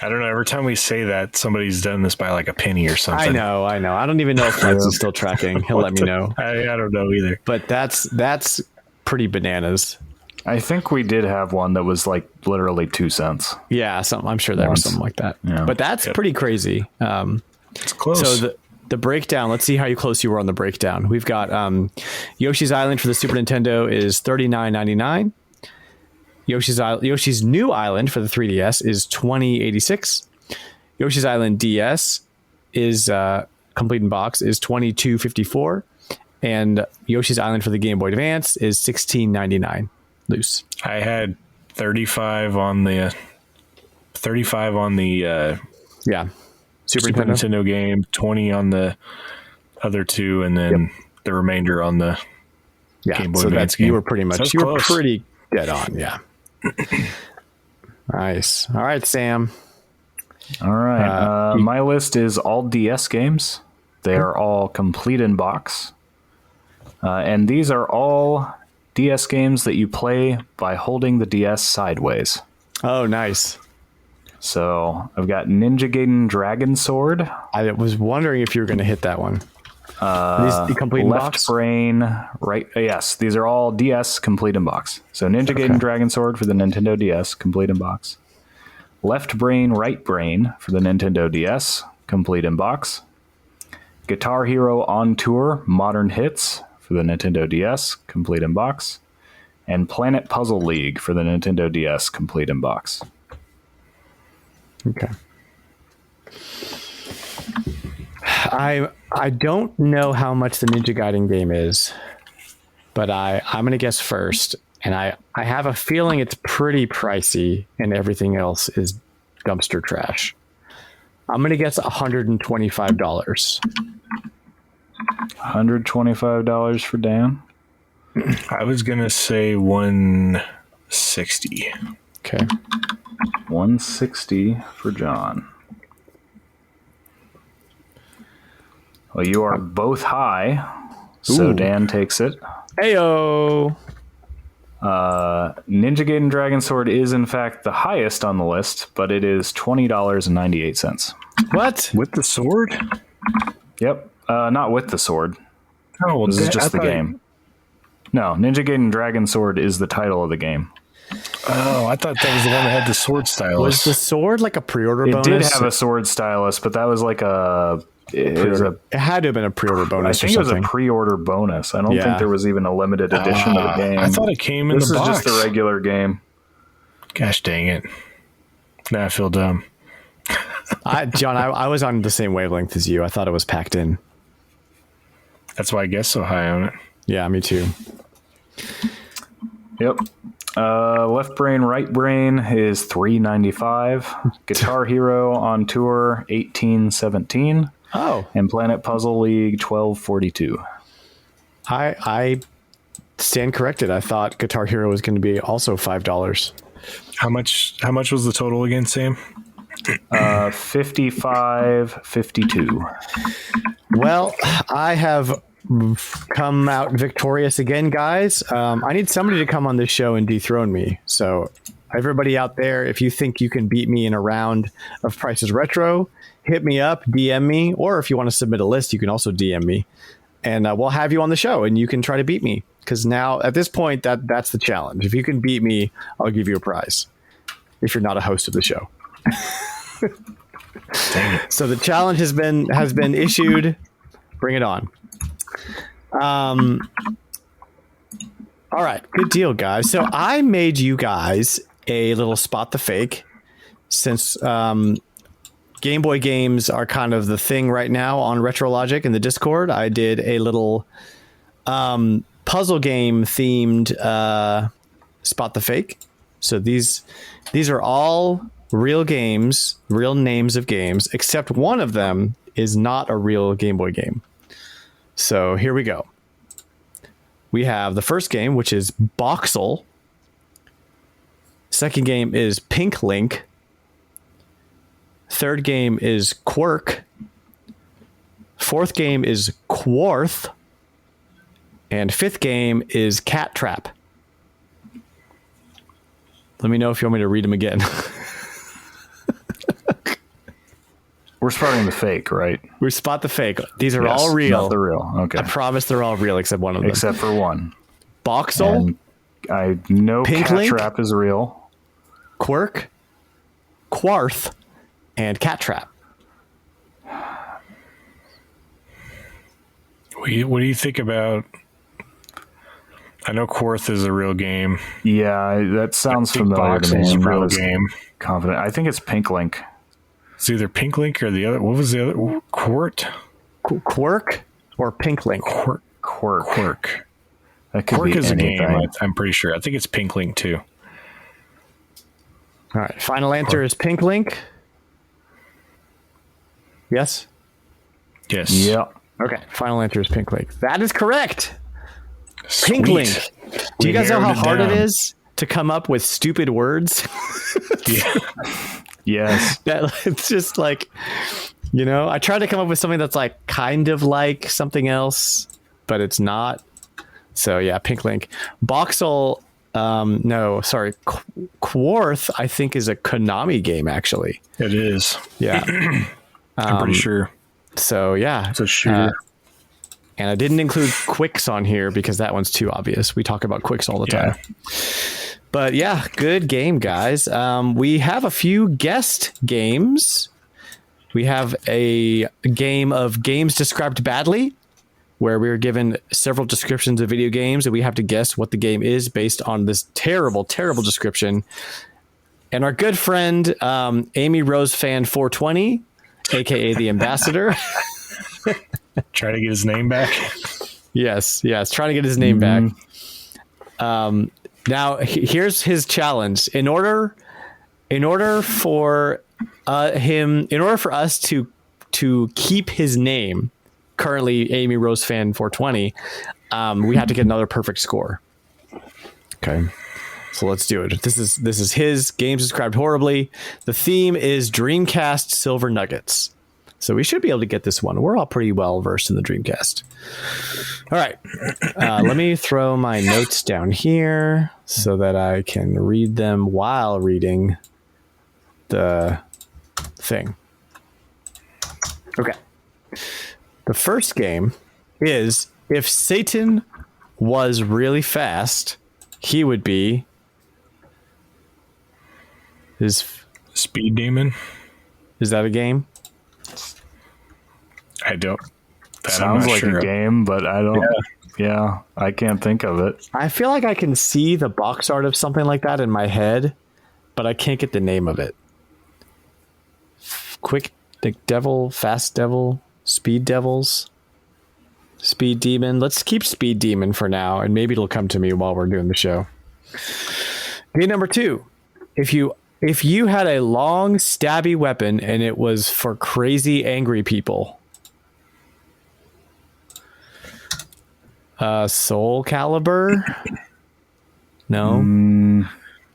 don't know. Every time we say that, somebody's done this by like a penny or something. I know. I don't even know if Flex is still tracking. He'll let me know. I don't know either. But that's pretty bananas. I think we did have one that was like literally 2 cents. Yeah, I'm sure there was something like that. Yeah. But that's pretty crazy. It's close. So the breakdown, let's see how close you were on the breakdown. We've got Yoshi's Island for the Super Nintendo is $39.99. Yoshi's New Island for the 3DS is $20.86. Yoshi's Island DS is complete in box is $22.54, and Yoshi's Island for the Game Boy Advance is $16.99 loose. I had 35 on the Super Nintendo game, 20 on the other two, and then the remainder on the Game Boy Advance game. You were pretty much pretty dead on. Yeah. Nice. All right, Sam. All right. My list is all DS games. They are all complete in box. And these are all DS games that you play by holding the DS sideways. Oh, nice. So I've got Ninja Gaiden Dragon Sword. I was wondering if you were going to hit that one. These complete in Left box? Brain, right? Yes, these are all DS complete in box. So Ninja Gaiden Dragon Sword for the Nintendo DS, complete in box. Left Brain, Right Brain for the Nintendo DS, complete in box. Guitar Hero On Tour Modern Hits for the Nintendo DS, complete in box. And Planet Puzzle League for the Nintendo DS, complete in box. Okay. I don't know how much the Ninja Gaiden game is, but I'm going to guess first, and I have a feeling it's pretty pricey and everything else is dumpster trash. I'm going to guess $125. $125 for Dan. I was going to say 160. Okay. 160 for John. Well, you are both high, so Dan takes it. Heyo! Ninja Gaiden Dragon Sword is, in fact, the highest on the list, but it is $20.98. What? With the sword? Yep. Not with the sword. Oh, well, this is just the game. No, Ninja Gaiden Dragon Sword is the title of the game. Oh, I thought that was the one that had the sword stylus. Was the sword like a pre-order bonus? It did have a sword stylus, but that was like it had to have been a pre-order bonus. I think it was a pre-order bonus. I don't think there was even a limited edition of the game. I thought it came in the box. This is just the regular game. Gosh dang it. Now I feel dumb. John, I was on the same wavelength as you. I thought it was packed in. That's why I guess so high on it. Yeah, me too. Yep. Left Brain, Right Brain is $3.95. Guitar Hero On Tour $18.17. Oh. And Planet Puzzle League $12.42. I stand corrected. I thought Guitar Hero was going to be also $5. How much was the total again, Sam? $55.52. Well, I have come out victorious again, guys. I need somebody to come on this show and dethrone me. So everybody out there, if you think you can beat me in a round of Price is Retro, hit me up, DM me, or if you want to submit a list, you can also DM me, and we'll have you on the show and you can try to beat me. Because now at this point, that's the challenge. If you can beat me, I'll give you a prize. If you're not a host of the show. So the challenge has been issued. Bring it on. All right, good deal, guys. So I made you guys a little spot the fake, since Game Boy games are kind of the thing right now on RetroLogic in the Discord. I did a little puzzle game themed spot the fake. So these are all real games, real names of games, except one of them is not a real Game Boy game. So here we go. We have the first game, which is Boxel. Second game is Pink Link. Third game is Quirk. Fourth game is Quarth. And fifth game is Cat Trap. Let me know if you want me to read them again. We're spotting the fake, right? We spot the fake. These are all real. Not the real. Okay. I promise they're all real except one of them. Except for one. Boxel. And I know Pink Link? Cat-Trap is real. Quirk. Quarth. And Cat-Trap. What do you think about... I know Quarth is a real game. Yeah, that sounds familiar to me. Boxel's a I'm not real as game. confident. I think it's Pink Link. It's either Pink Link or the other. What was the other? Quirk or Pink Link? Quirk. That could Quirk be is anything. a game. I'm pretty sure. I think it's Pink Link too. All right. Final answer is Pink Link. Yes? Yes. Yeah. Okay. Final answer is Pink Link. That is correct. Sweet. Pink Link. Do you guys know how hard it down. is to come up with stupid words? Yeah. Yes. That it's just like, I try to come up with something that's like kind of like something else, but it's not. So yeah, Pink Link. Boxel, no, sorry. Quarth, I think, is a Konami game actually. It is. Yeah. I'm pretty sure. So yeah. It's a shooter. And I didn't include Quicks on here because that one's too obvious. We talk about Quicks all the time. But yeah, good game, guys. We have a few guest games. We have a game of games described badly, where we are given several descriptions of video games, and we have to guess what the game is based on this terrible, terrible description. And our good friend, Amy Rose Fan 420, aka the Ambassador. Try to get his name back. Yes, trying to get his name back. Now, here's his challenge. In order for us to keep his name, currently Amy Rose Fan 420, we have to get another perfect score. Okay, so let's do it. This is his games described horribly. The theme is Dreamcast Silver Nuggets. So we should be able to get this one. We're all pretty well versed in the Dreamcast. All right. Let me throw my notes down here so that I can read them while reading the thing. Okay. The first game is if Satan was really fast, he would be his Speed Demon. Is that a game? I don't. Sounds like a game, but I don't. Yeah, I can't think of it. I feel like I can see the box art of something like that in my head, but I can't get the name of it. Quick Devil, Fast Devil, Speed Devils, Speed Demon. Let's keep Speed Demon for now, and maybe it'll come to me while we're doing the show. Game number 2. If you had a long, stabby weapon and it was for crazy, angry people. Soul Calibur? No.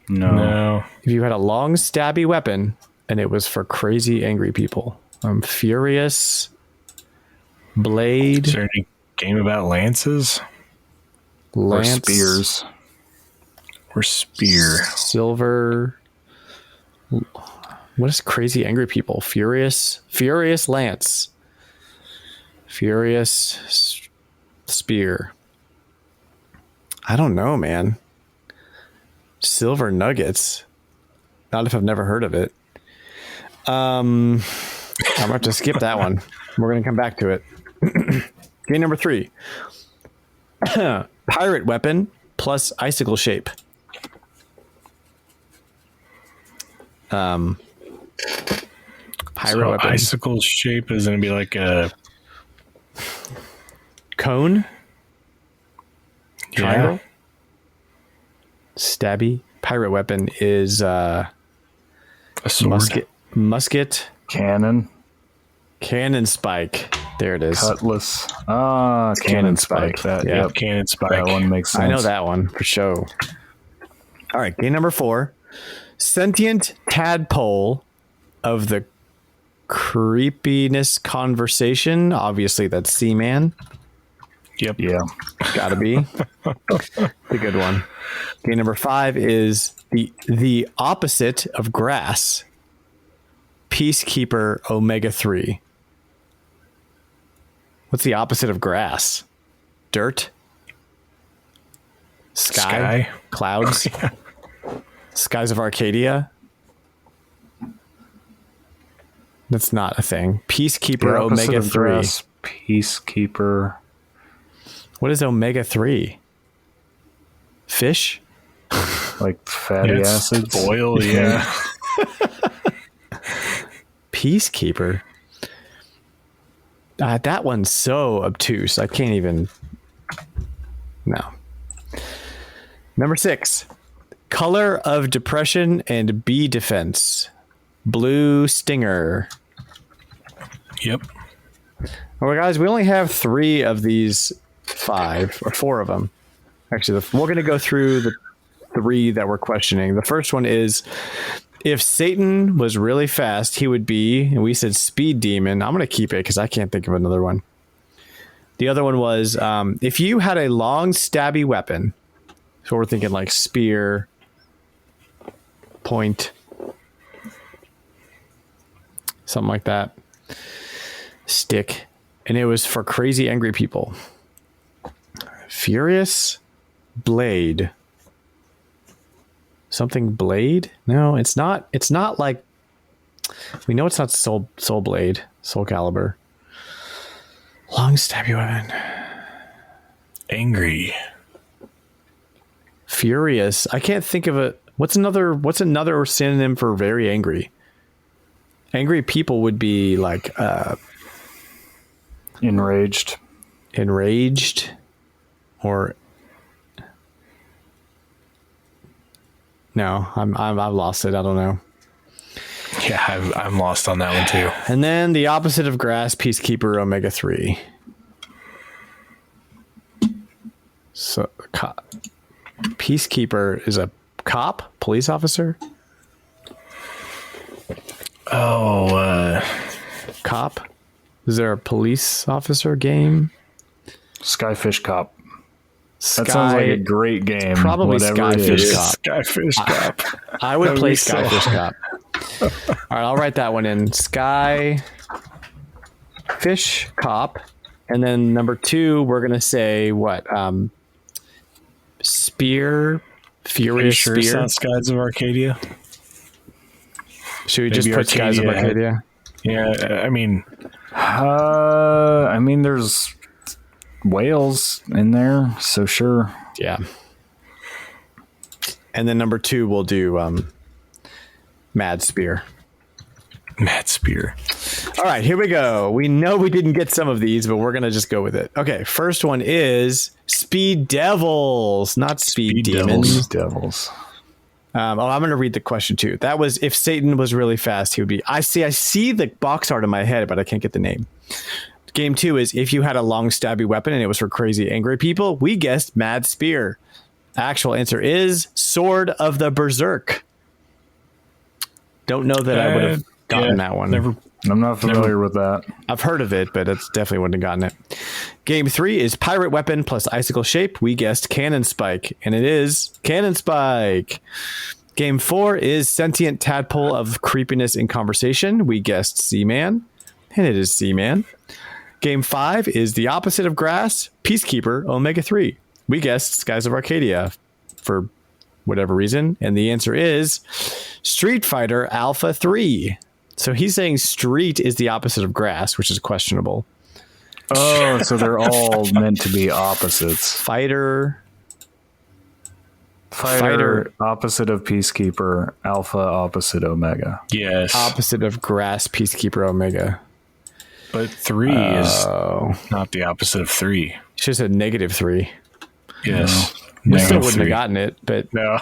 No. If you had a long, stabby weapon and it was for crazy, angry people. Furious. Blade. Is there any game about lances? Lance. Or spears. Or spear? Silver. What is crazy, angry people? Furious Lance. Furious Spear. I don't know, man. Silver Nuggets. Not if I've never heard of it. I'm going to have to skip that one. We're going to come back to it. Game number 3. Pirate weapon plus icicle shape. Pirate weapon. Icicle shape is going to be like a cone. Triangle. Yeah. Stabby. Pirate weapon is A sword. musket. Cannon. Cannon spike. There it is. Cutlass. Cannon spike. That, Yeah. yep. Cannon spike. That one makes sense. I know that one for sure. All right, game number 4. Sentient tadpole of the creepiness conversation. Obviously, that's Seaman. Yep. Yeah. Gotta be. The good one. Game number 5 is the opposite of grass. Peacekeeper Omega 3. What's the opposite of grass? Dirt? Sky? Clouds? Skies of Arcadia? That's not a thing. Peacekeeper Omega 3. Grass, Peacekeeper. What is Omega 3? Fish? Like fatty acids? Oil, yeah. Peacekeeper? That one's so obtuse. I can't even... No. Number 6. Color of Depression and Bee Defense. Blue Stinger. Yep. Well, guys, we only have 3 of these 5, or 4 of them. Actually, we're going to go through the 3 that we're questioning. The first one is, if Satan was really fast, he would be, and we said Speed Demon. I'm going to keep it because I can't think of another one. The other one was, if you had a long, stabby weapon, so we're thinking like spear, point, something like that, stick, and it was for crazy angry people. Furious Blade. Something Blade? No, it's not. It's not like, we know it's not Soul Blade, Soul Calibur. Long stabby weapon. Angry. Furious. I can't think of a. What's another synonym for very angry? Angry people would be like Enraged. Or no, I've lost it. I don't know. Yeah, I'm lost on that one too. And then the opposite of grass, Peacekeeper Omega 3. So Peacekeeper is a cop, police officer. Cop. Is there a police officer game? Skyfish Cop. That sounds like a great game. Probably Skyfish Cop. Skyfish Cop. I would play Skyfish Cop. All right, I'll write that one in. Skyfish Cop. And then number 2, we're going to say what? Spear. Furious Sure Spear. it's not Skies of Arcadia? Should we just put Skies of Arcadia? Yeah, I mean, there's whales in there, so sure. Yeah. And then number 2, we'll do Mad Spear. Mad Spear. All right, here we go. We know we didn't get some of these, but we're going to just go with it. Okay, first one is Speed Devils, not Speed Demons. Devils. I'm going to read the question too. That was, if Satan was really fast, he would be. I see the box art in my head, but I can't get the name. Game 2 is, if you had a long stabby weapon and it was for crazy angry people, we guessed Mad Spear. Actual answer is Sword of the Berserk. Don't know that I would have gotten that one. I'm not familiar with that. I've heard of it, but it's definitely wouldn't have gotten it. Game 3 is Pirate Weapon plus Icicle Shape. We guessed Cannon Spike, and it is Cannon Spike. Game 4 is Sentient Tadpole of Creepiness in Conversation. We guessed Seaman, and it is Seaman. Game 5 is the opposite of grass, Peacekeeper Omega 3. We guessed Skies of Arcadia for whatever reason, and the answer is Street Fighter Alpha 3. So he's saying street is the opposite of grass, which is questionable. Oh, so they're all meant to be opposites. Fighter, opposite of Peacekeeper, Alpha opposite Omega. Yes. opposite of grass, Peacekeeper Omega. But 3 is not the opposite of 3. She just said -3. Yes. We still wouldn't have gotten it, but No.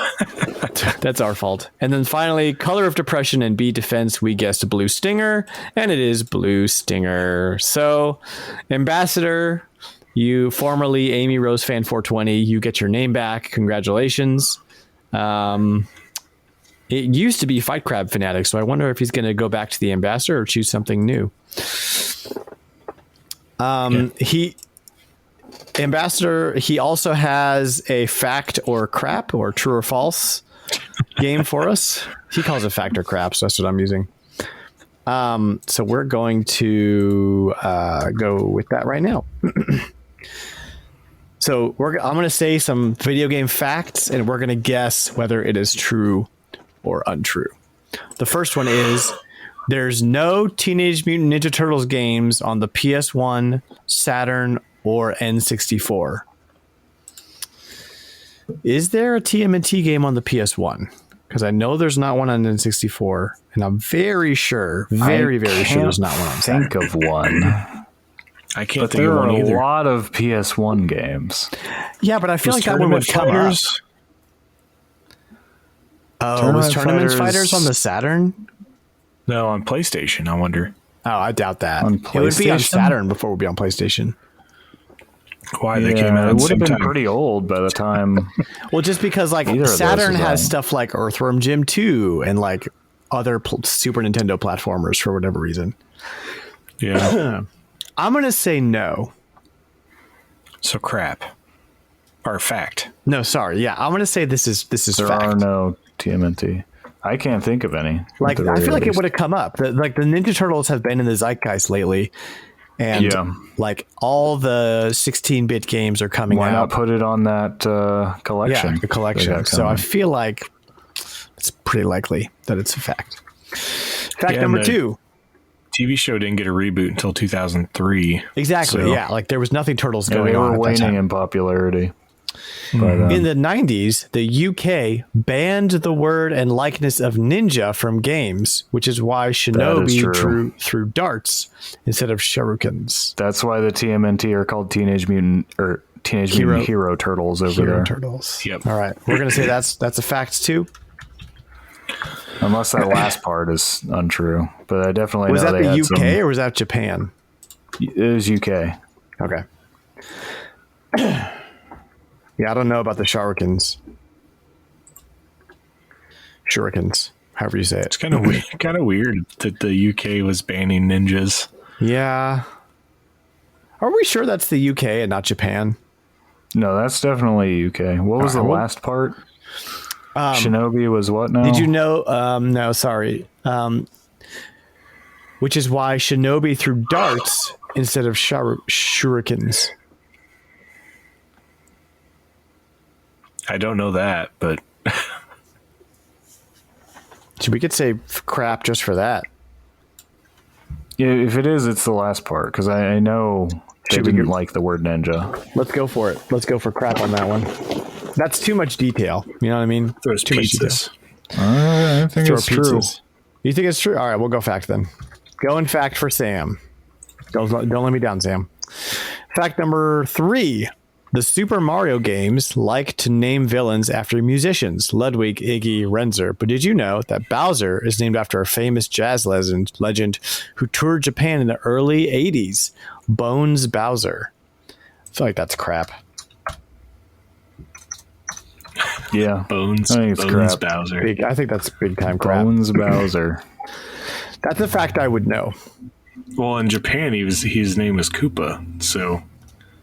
that's our fault. And then finally, Color of Depression and Bee Defense, we guessed Blue Stinger, and it is Blue Stinger. So, Ambassador, you formerly Amy Rose Fan 420, you get your name back. Congratulations. It used to be Fight Crab Fanatic, so I wonder if he's going to go back to the Ambassador or choose something new. Ambassador, he also has a fact or crap or true or false game for us. He calls it fact or crap, so that's what I'm using. So we're going to go with that right now. So I'm going to say some video game facts, and we're going to guess whether it is true or untrue. The first one is there's no Teenage Mutant Ninja Turtles games on the PS1, Saturn, or N64. Is there a TMNT game on the PS1? Because I know there's not one on N64, and I'm very sure, very sure there's not one on Saturn. Think of one. I can't But think there of one are either. a lot of PS1 games. Yeah, but I feel like that one would come up. Oh, was Tournament Fighters on the Saturn? No, on PlayStation, I wonder. Oh, I doubt that. On It would be on PlayStation? Saturn before it would be on PlayStation. Why they came out it at the would have same been time. pretty old by the time. Well, just because like Either of those Saturn is has on. stuff like Earthworm Jim 2 and like other Super Nintendo platformers for whatever reason. Yeah. I'm going to say no. So crap. Or fact. No, sorry. Yeah, I'm going to say this is There fact. are no TMNT. I can't think of any. Like at the I very feel like it least. would have come up. The Ninja Turtles have been in the zeitgeist lately. And Yeah. like all the 16-bit games are coming Why out. not put it on that collection? Yeah, the collection. they got So I coming? feel like it's pretty likely that it's a fact. Fact Yeah, number and 2. TV show didn't get a reboot until 2003. Exactly. So- Yeah. Like there was nothing Turtles Yeah, going they on were at that waning time. in popularity. By then. In the 90s, the UK banned the word and likeness of ninja from games, which is why Shinobi true. threw darts instead of shurikens. That's why the TMNT are called Teenage Mutant Hero Turtles over Hero there. Turtles. Yep. All right. We're going to say that's a fact too. Unless that last part is untrue, but I definitely Was know that they the had UK or was that Japan? It was UK. Okay. Yeah, I don't know about the shurikens. Shurikens, however you say it. It's kind of weird that the UK was banning ninjas. Yeah. Are we sure that's the UK and not Japan? No, that's definitely UK. What was the last part? Shinobi was what now? Did you know? No, sorry. Which is why Shinobi threw darts instead of shurikens. I don't know that, but So we could say crap just for that. Yeah, if it is, it's the last part because I know they Should we didn't go- like the word ninja. Let's go for it. Let's go for crap on that one. That's too much detail. You know what I mean? those Too much detail. pizzas. I think Throw it's true. pizzas. You think it's true? All right, we'll go fact then. Go in fact for Sam. Don't let me down, Sam. Fact number 3. The Super Mario games like to name villains after musicians, Ludwig, Iggy, Renzer. But did you know that Bowser is named after a famous jazz legend who toured Japan in the early 80s? Bones Bowser. I feel like that's crap. Yeah, Bones, I think it's Bones crap. Bowser. I think that's big time crap. Bones Bowser. That's a fact I would know. Well, in Japan, his name was Koopa. So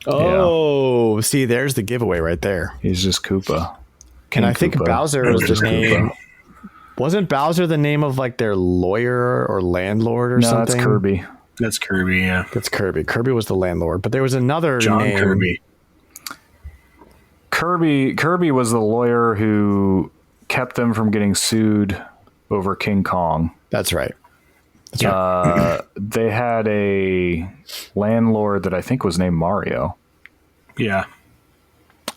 Oh, see, there's the giveaway right there. He's just Koopa. And I think Koopa. Bowser was Just the name. Koopa. Wasn't Bowser the name of like their lawyer or landlord or No, something? that's Kirby. that's Kirby. Yeah, That's Kirby. Kirby was the landlord, but there was another John name. Kirby. Kirby was the lawyer who kept them from getting sued over King Kong. That's right. That's right. They had a landlord that I think was named Mario. Yeah,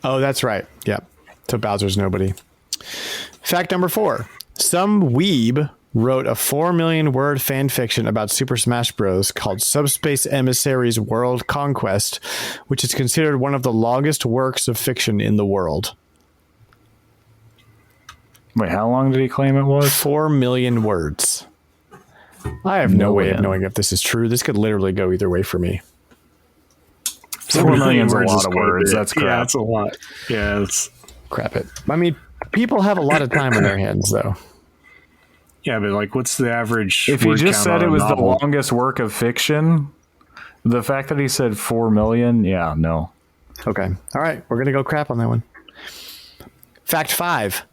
Oh, that's right. Yep. So Bowser's nobody. Fact number 4. Some weeb wrote a 4 million word fan fiction about Super Smash Bros. Called Subspace Emissaries World Conquest, which is considered one of the longest works of fiction in the world. Wait, how long did he claim it was? 4 million words. I have no way of Million. knowing if this is true. This could literally go either way for me. 4 million's a lot is of quite a words. bit. That's Yeah, crap. that's a lot. Yeah, that's Crap it. I mean, people have a lot of time on their hands, though. yeah. But like, what's the average? If he word just count said on it a was the novel? longest work of fiction, the fact that he said 4 million, yeah, no. Okay. All right. We're going to go crap on that one. Fact 5.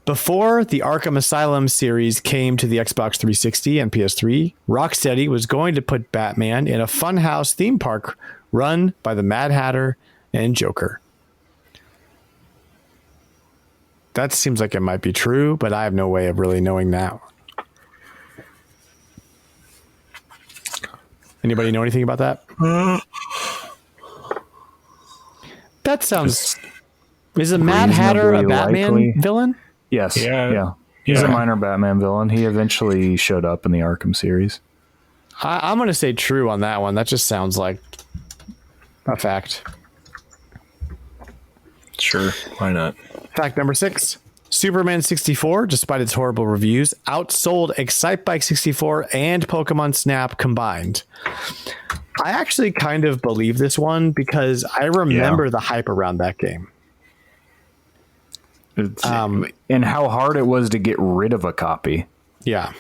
Before the Arkham Asylum series came to the Xbox 360 and PS3, Rocksteady was going to put Batman in a funhouse theme park run by the Mad Hatter and Joker. That seems like it might be true, but I have no way of really knowing that. Anybody know anything about that? That sounds... Is a Mad Hatter a Batman villain? Yes. Yeah. He's a minor Batman villain. He eventually showed up in the Arkham series. I'm going to say true on that one. That just sounds like a fact. Sure. Why not? Fact number 6. Superman 64, despite its horrible reviews, outsold Excitebike 64 and Pokemon Snap combined. I actually kind of believe this one because I remember the hype around that game. And how hard it was to get rid of a copy. Yeah.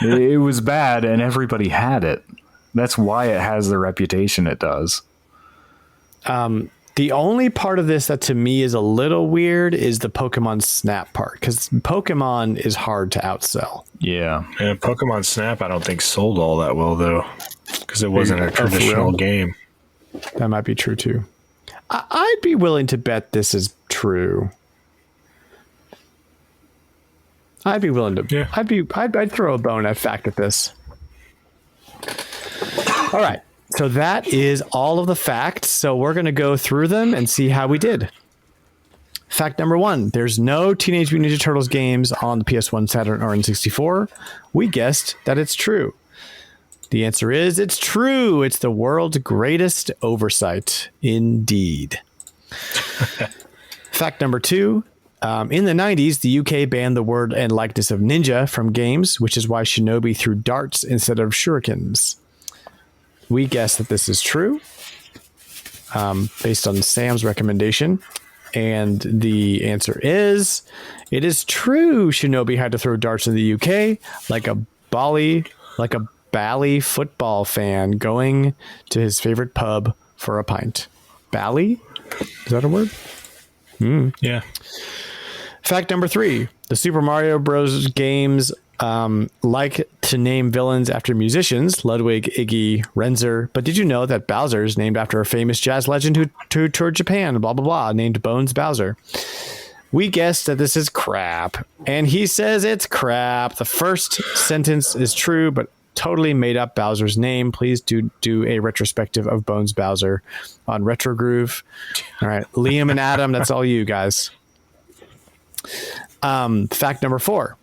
It was bad and everybody had it. That's why it has the reputation it does. The only part of this that to me is a little weird is the Pokemon Snap part, because Pokemon is hard to outsell. Yeah. And Pokemon Snap, I don't think sold all that well, though, because it wasn't a traditional game. That might be true, too. I'd be willing to bet this is true. I'd be willing to. Yeah. I'd throw a bone at fact at this. All right. So that is all of the facts. So we're going to go through them and see how we did. Fact number 1, there's no Teenage Mutant Ninja Turtles games on the PS1, Saturn, or N64. We guessed that it's true. The answer is it's true. It's the world's greatest oversight. Indeed. Fact number 2, in the 90s, the UK banned the word and likeness of ninja from games, which is why Shinobi threw darts instead of shurikens. We guess that this is true, based on Sam's recommendation. And the answer is, it is true. Shinobi had to throw darts in the UK like a Bally football fan going to his favorite pub for a pint. Bally? Is that a word? Yeah. Fact number 3, the Super Mario Bros. Games like to name villains after musicians, Ludwig, Iggy, Renzer. But did you know that Bowser is named after a famous jazz legend who toured Japan, blah, blah, blah, named Bones Bowser? We guessed that this is crap, and he says it's crap. The first sentence is true, but totally made up Bowser's name. Please do a retrospective of Bones Bowser on Retro Groove. All right, Liam and Adam, that's all you guys. Fact number 4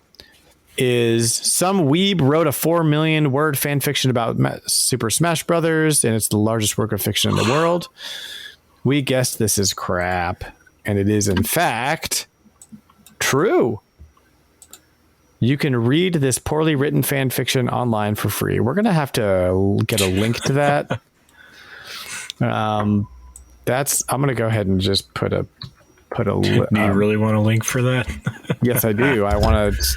is some weeb wrote a 4 million word fan fiction about Super Smash Brothers, and it's the largest work of fiction in the world. We guessed this is crap, and it is in fact true. You can read this poorly written fan fiction online for free. We're gonna have to get a link to that. I'm gonna go ahead and just put a. Do you really want a link for that? Yes, I do. I want to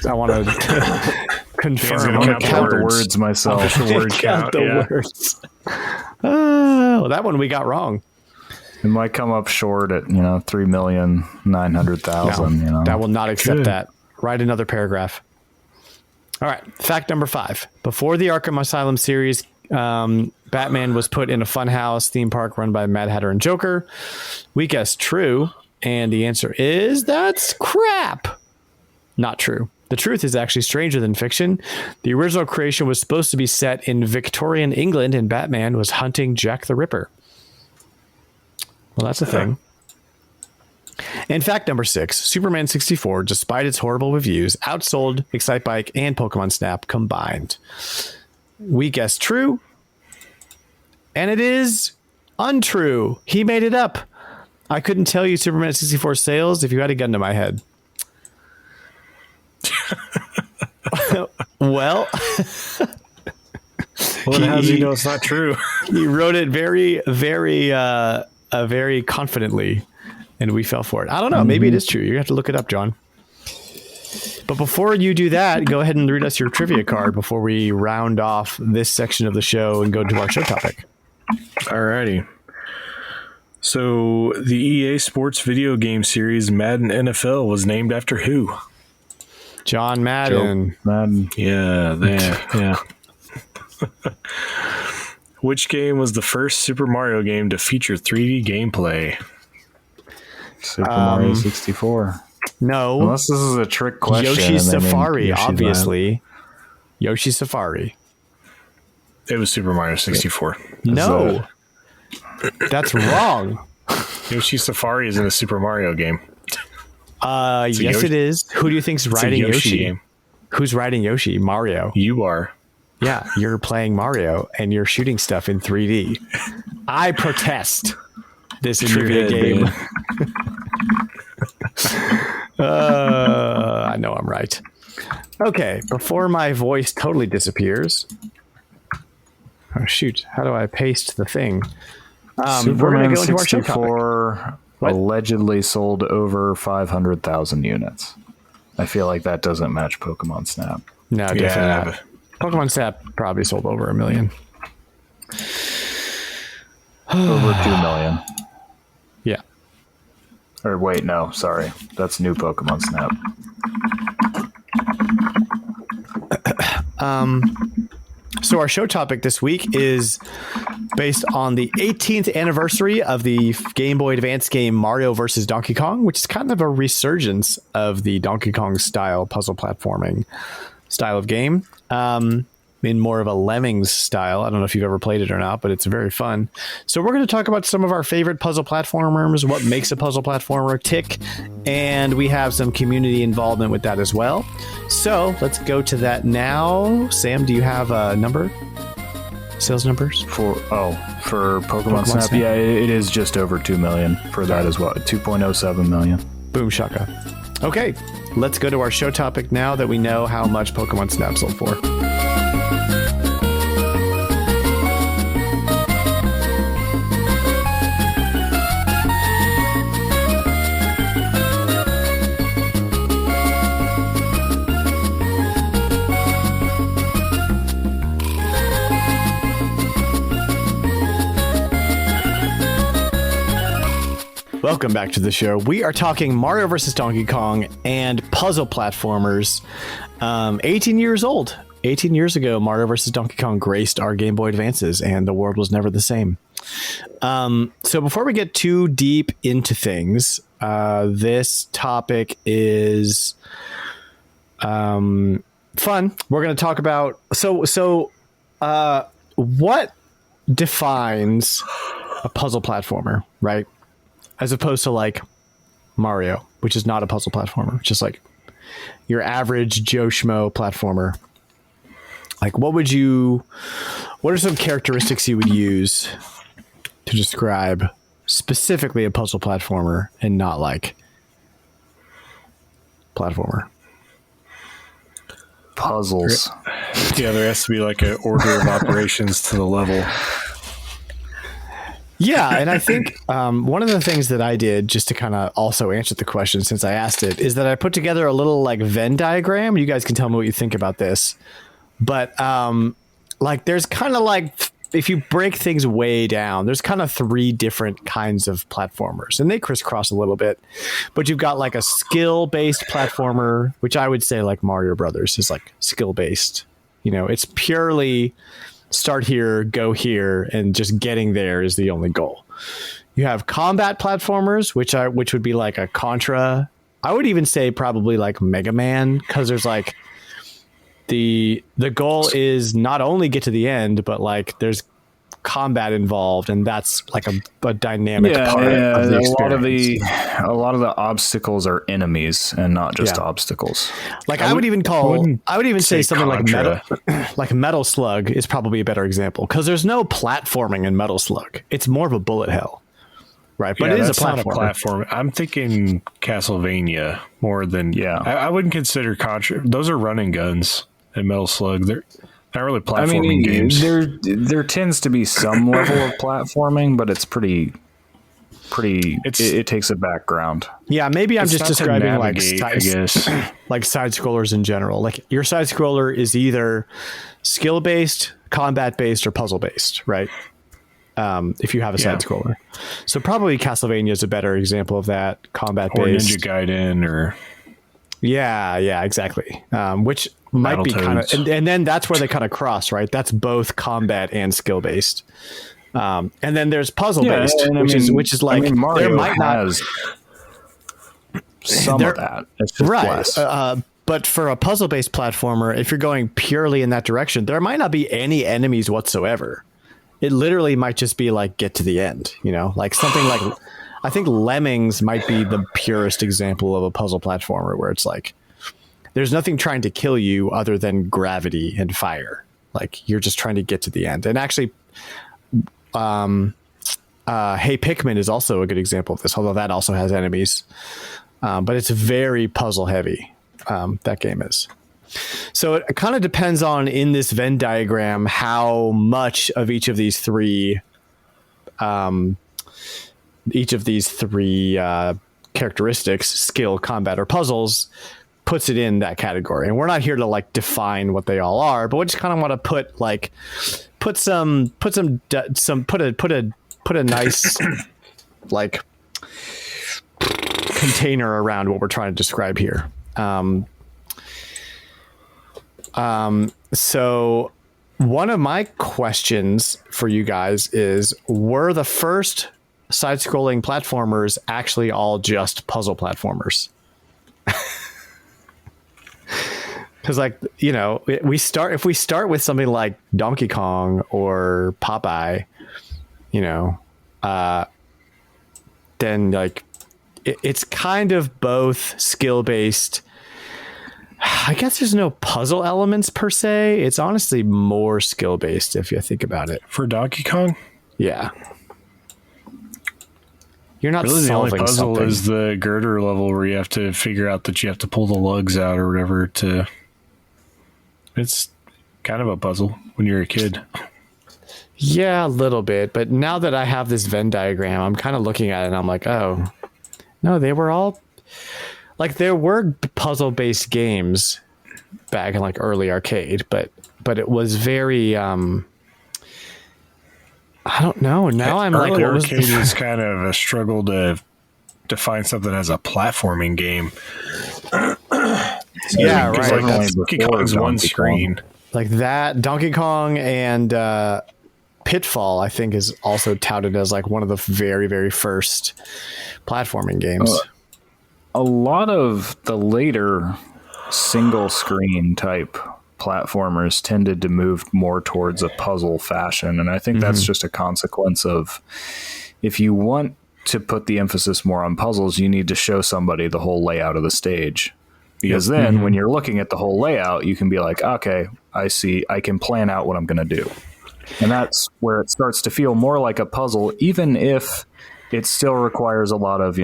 confirm. I'm gonna count the words myself. The word count the words. Oh, that one we got wrong. It might come up short at 3,900,000. No, that will not accept that. Write another paragraph. All right. Fact number 5. Before the Arkham Asylum series, Batman was put in a funhouse theme park run by Mad Hatter and Joker. We guessed true. And the answer is that's crap. Not true. The truth is actually stranger than fiction. The original creation was supposed to be set in Victorian England, and Batman was hunting Jack the Ripper. Well, that's a thing. And fact number 6, Superman 64, despite its horrible reviews, outsold Excitebike and Pokemon Snap combined. We guessed true. And it is untrue. He made it up. I couldn't tell you Superman 64 sales if you had a gun to my head. Well, how does he know it's not true? He wrote it very, very, very confidently, and we fell for it. I don't know. Maybe it is true. You have to look it up, John. But before you do that, go ahead and read us your trivia card before we round off this section of the show and go to our show topic. Alrighty. So the EA Sports video game series Madden NFL was named after who? John Madden. Madden. Yeah, yeah. Which game was the first Super Mario game to feature 3D gameplay? Super Mario 64. No. Unless this is a trick question. Yoshi's Safari, Yoshi's obviously. Yoshi's Safari. It was Super Mario 64. No. That's wrong. Yoshi's Safari isn't a Super Mario game. Yes, it is. Who do you think's riding Yoshi? Game. Who's riding Yoshi? Mario. You are. Yeah, you're playing Mario and you're shooting stuff in 3D. I protest this trivia game. I know I'm right. Okay, before my voice totally disappears. Oh shoot! How do I paste the thing? We're going to go into our show topic. Allegedly sold over 500,000 units. I feel like that doesn't match Pokemon Snap. No, definitely not. Pokemon Snap probably sold over 1 million. Over 2 million. Yeah. Or wait, no, sorry. That's new Pokemon Snap. So our show topic this week is based on the 18th anniversary of the Game Boy Advance game Mario vs. Donkey Kong, which is kind of a resurgence of the Donkey Kong style puzzle platforming style of game. In more of a Lemmings style. I don't know if you've ever played it or not, but it's very fun. So we're going to talk about some of our favorite puzzle platformers, what makes a puzzle platformer tick, and we have some community involvement with that as well. So let's go to that now. Sam, do you have a number? Sales numbers? For Pokemon Snap? Yeah, it is just over 2 million for that as well. 2.07 million. Boom shaka. Okay, let's go to our show topic now that we know how much Pokemon Snap sold for. Welcome back to the show. We are talking Mario vs. Donkey Kong and puzzle platformers. 18 years old. 18 years ago, Mario vs. Donkey Kong graced our Game Boy Advances, and the world was never the same. So before we get too deep into things, this topic is fun. We're going to talk about... what defines a puzzle platformer, right? As opposed to like Mario, which is not a puzzle platformer, just like your average Joe Schmo platformer. Like what are some characteristics you would use to describe specifically a puzzle platformer and not like platformer? Puzzles. Yeah, there has to be like an order of operations to the level. Yeah, and I think one of the things that I did just to kind of also answer the question since I asked it is that I put together a little like Venn diagram. You guys can tell me what you think about this. But like there's kind of like, if you break things way down, there's kind of 3 different kinds of platformers and they crisscross a little bit. But you've got like a skill-based platformer, which I would say like Mario Brothers is like skill-based. You know, it's purely... start here, go here, and just getting there is the only goal. You have combat platformers, which would be like a Contra. I would even say probably like Mega Man, because there's like the goal is not only get to the end, but like there's combat involved, and that's like a dynamic part of the experience. A lot of the obstacles are enemies and not just obstacles. Like I would even say something like Metal Slug is probably a better example, because there's no platforming in Metal Slug. It's more of a bullet hell, right? But it is a platform. I'm thinking Castlevania more than I wouldn't consider Contra. Those are running guns in Metal Slug. They're not really platforming games. There tends to be some level of platforming, but it's pretty. It takes a background. Yeah, maybe I'm just describing like I guess like side scrollers in general. Like your side scroller is either skill based, combat based, or puzzle based, right? if you have a side scroller. So probably Castlevania is a better example of that, combat based. Or Ninja Gaiden, or yeah, exactly. Which might be kind of, and then that's where they kind of cross, right? That's both combat and skill based. And then there's puzzle based, which is like Mario there might has some of that. It's just less. But for a puzzle based platformer, if you're going purely in that direction, there might not be any enemies whatsoever. It literally might just be like get to the end, like something like, I think Lemmings might be the purest example of a puzzle platformer where it's like there's nothing trying to kill you other than gravity and fire. Like you're just trying to get to the end. And actually, Hey Pikmin is also a good example of this, although that also has enemies. But it's very puzzle heavy. That game is. So it kind of depends on, in this Venn diagram, how much of each of these three characteristics, skill, combat, or puzzles, puts it in that category. And we're not here to like define what they all are, but we just kind of want to put a nice like container around what we're trying to describe here. So one of my questions for you guys is, were the first side-scrolling platformers actually all just puzzle platformers? Because if we start with something like Donkey Kong or Popeye, then like it's kind of both skill-based. I guess there's no puzzle elements per se. It's honestly more skill-based if you think about it. For Donkey Kong? Yeah. You're not really solving the only puzzle something. is the girder level where you have to figure out that you have to pull the lugs out or whatever to... It's kind of a puzzle when you're a kid. Yeah, a little bit. But now that I have this Venn diagram, I'm kind of looking at it and I'm like, oh, no, they were all... Like there were puzzle-based games back in like early arcade, but it was very... I don't know. Now I'm like, early arcade is kind of a struggle to find something as a platforming game. Yeah, right. Like Donkey Kong's one screen. Like that, Donkey Kong and Pitfall, I think, is also touted as like one of the very, very first platforming games. A lot of the later single screen type platformers tended to move more towards a puzzle fashion. And I think that's just a consequence of, if you want to put the emphasis more on puzzles, you need to show somebody the whole layout of the stage. Because then when you're looking at the whole layout, you can be like, okay, I see, I can plan out what I'm going to do. And that's where it starts to feel more like a puzzle, even if it still requires a lot of,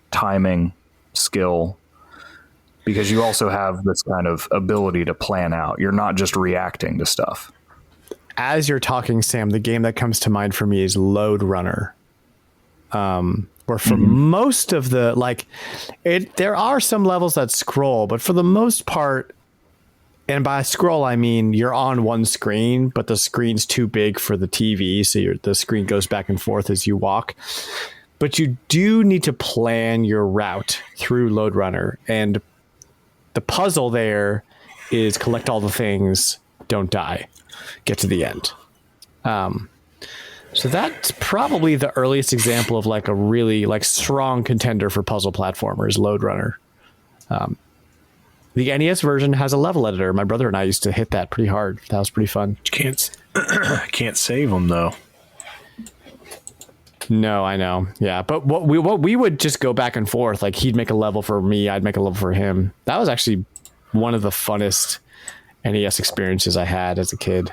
timing, skill, because you also have this kind of ability to plan out. You're not just reacting to stuff. As you're talking, Sam, the game that comes to mind for me is Lode Runner. Where for most of the, there are some levels that scroll, but for the most part, and by scroll, I mean you're on one screen, but the screen's too big for the TV, so the screen goes back and forth as you walk. But you do need to plan your route through Lode Runner, and the puzzle there is collect all the things, don't die, get to the end. So that's probably the earliest example of like a really like strong contender for puzzle platformers, Lode Runner. The NES version has a level editor. My brother and I used to hit that pretty hard. That was pretty fun. You can't save them though. No, I know. Yeah, but what we would just go back and forth. Like he'd make a level for me, I'd make a level for him. That was actually one of the funnest NES experiences I had as a kid.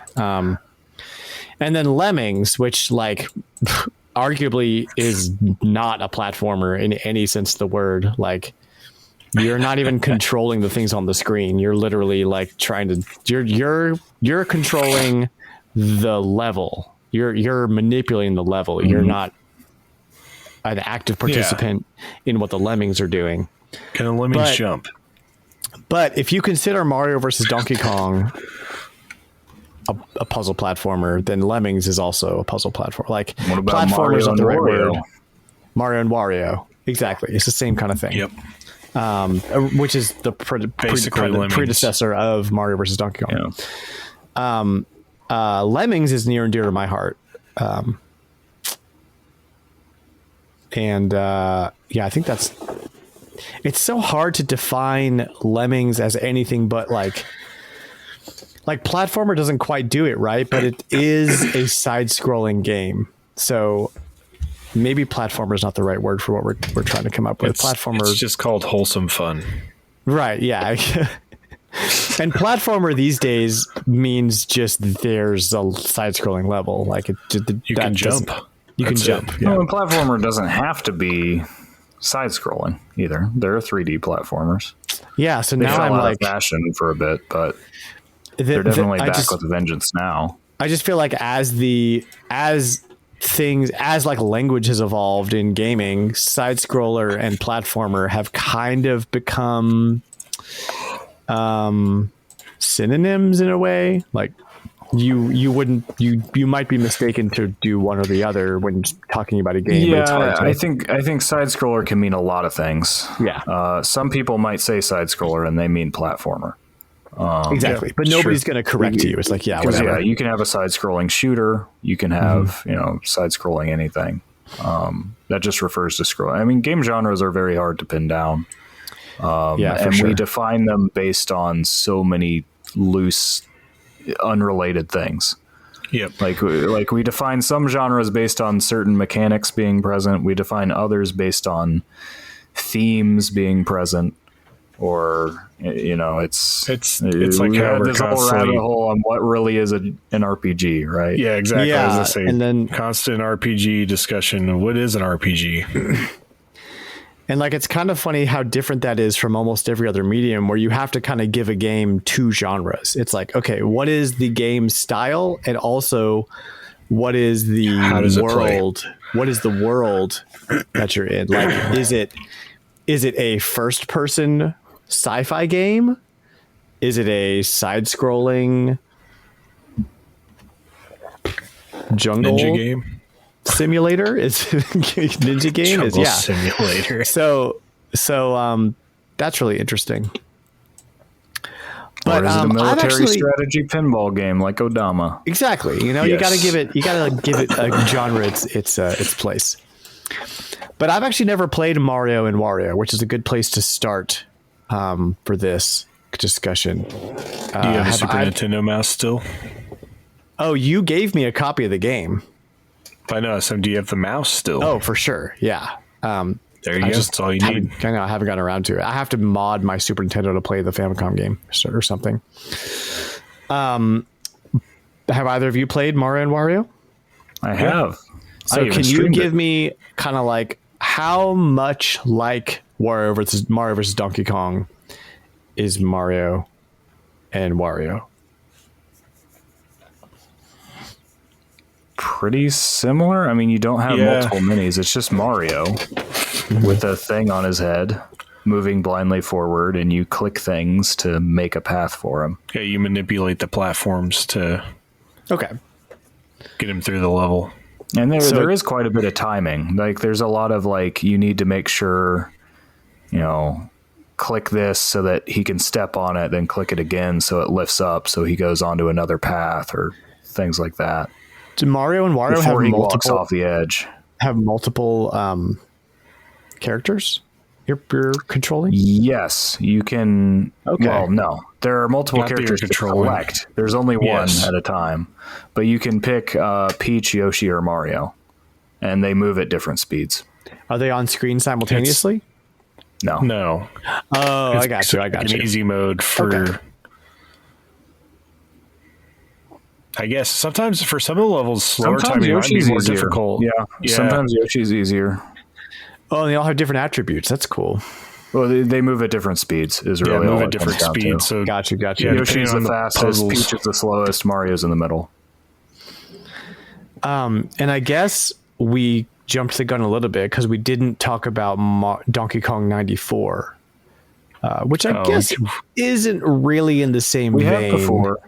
And then Lemmings, which like arguably is not a platformer in any sense of the word. Like you're not even controlling the things on the screen. You're literally like trying to you're controlling the level. You're manipulating the level. You're not an active participant in what the Lemmings are doing. Can the Lemmings jump? But if you consider Mario versus Donkey Kong a puzzle platformer, then Lemmings is also a puzzle platform. Like, What about platformer is Mario not and the right Wario? word. Mario and Wario, exactly. It's the same kind of thing. Yep. Which is the predecessor of Mario versus Donkey Kong. Yeah. Lemmings is near and dear to my heart. I think it's so hard to define Lemmings as anything but like platformer doesn't quite do it right, but it is a side-scrolling game. So maybe platformer is not the right word for what we're trying to come up with. It's just called wholesome fun. Right. Yeah. And platformer these days means just there's a side-scrolling level. Like You can jump. You can jump. Yeah. Well, and platformer doesn't have to be side-scrolling either. There are 3D platformers. Yeah. So They now fell I'm out like of fashion for a bit, but they're definitely back with a vengeance now. I just feel like as language has evolved in gaming, side scroller and platformer have kind of become synonyms in a way. Like you might be mistaken to do one or the other when talking about a game. Yeah, but it's hard to, I think side scroller can mean a lot of things. Yeah. Some people might say side scroller and they mean platformer. Exactly. But nobody's going to correct you. It's like, yeah, whatever. Yeah, you can have a side scrolling shooter. You can have, side scrolling anything. That just refers to scrolling. I mean, game genres are very hard to pin down. We define them based on so many loose, unrelated things. Yep. Like we define some genres based on certain mechanics being present. We define others based on themes being present. Or it's like there's a whole rabbit hole on what really is an RPG, right? Yeah, exactly. Yeah, I was gonna say, and then constant RPG discussion. What is an RPG? And like, it's kind of funny how different that is from almost every other medium, where you have to kind of give a game two genres. It's like, okay, what is the game style, and also what is the world? What is the world that you're in? Like, is it a first person sci-fi game? Is it a side-scrolling jungle Ninja game simulator? Is it a ninja game? Jungle simulator. So that's really interesting. But or is it a military strategy pinball game like Odama? Exactly. You gotta give it a genre its place. But I've actually never played Mario and Wario, which is a good place to start for this discussion. Do you have a Super Nintendo mouse still? Oh, you gave me a copy of the game. I know. So do you have the mouse still? Oh, for sure. Yeah. There you go. That's all you need. I haven't gotten around to it. I have to mod my Super Nintendo to play the Famicom game or something. Have either of you played Mario and Wario? I have. So can you give me kind of like how much like Mario versus Donkey Kong is Mario and Wario? Pretty similar. I mean, you don't have multiple minis. It's just Mario with a thing on his head moving blindly forward, and you click things to make a path for him. Yeah, you manipulate the platforms to get him through the level. And there is quite a bit of timing. Like, there's a lot of you need to make sure, click this so that he can step on it, then click it again so it lifts up so he goes onto another path or things like that. Do Mario and Wario before he walks off the edge? Have multiple characters you're controlling? Yes, you can. Okay. Well, no, there are multiple characters to collect. There's only one at a time, but you can pick Peach, Yoshi, or Mario, and they move at different speeds. Are they on screen simultaneously? No. Oh, I got you. An easy mode for. I guess sometimes for some of the levels, slower timing might be more difficult. Yeah, sometimes Yoshi's easier. Oh, and they all have different attributes. That's cool. Well, they move at different speeds. Is really move at different speeds. So got you. Yeah, Yoshi's the fastest, Peach is the slowest, Mario's in the middle. And I guess we jumped the gun a little bit because we didn't talk about Donkey Kong 94. which I guess isn't really in the same We vein. have before.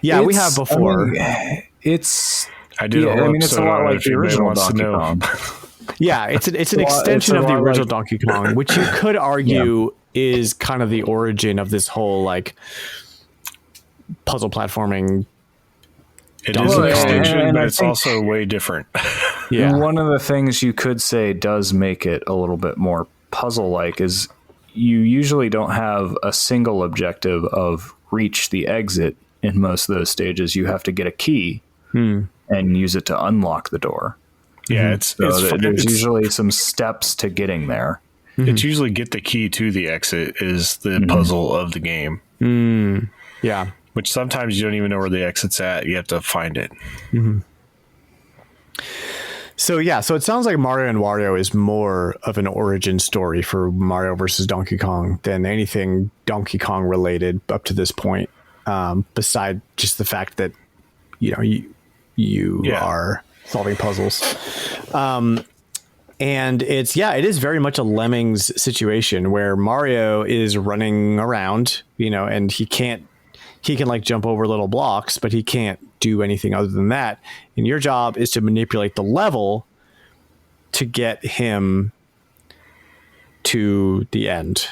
Yeah, we have before. I did a whole it's a lot like the original Donkey Kong. Yeah, it's an extension of the original Donkey Kong, which you could argue is kind of the origin of this whole like puzzle platforming. It is an extension, but it's also way different. Yeah. One of the things you could say does make it a little bit more puzzle-like is you usually don't have a single objective of reach the exit in most of those stages. You have to get a key and use it to unlock the door. Yeah, there's usually some steps to getting there. It's usually get the key to the exit is the puzzle of the game. Yeah. Which sometimes you don't even know where the exit's at. You have to find it. So it sounds like Mario and Wario is more of an origin story for Mario versus Donkey Kong than anything Donkey Kong related up to this point. Beside just the fact that, you are solving puzzles. And it is very much a Lemmings situation where Mario is running around, and he can like jump over little blocks, but he can't do anything other than that. And your job is to manipulate the level to get him to the end.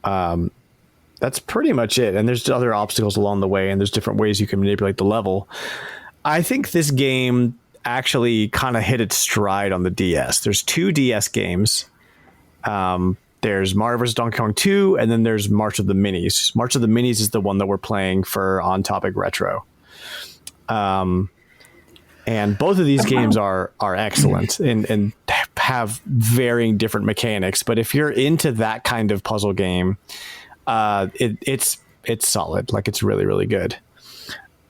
That's pretty much it. And there's other obstacles along the way, and there's different ways you can manipulate the level. I think this game actually kind of hit its stride on the DS. There's 2 DS games. There's Mario vs. Donkey Kong 2, and then there's March of the Minis. March of the Minis is the one that we're playing for On Topic Retro. And both of these games are excellent and have varying different mechanics. But if you're into that kind of puzzle game, it's solid. Like, it's really, really good.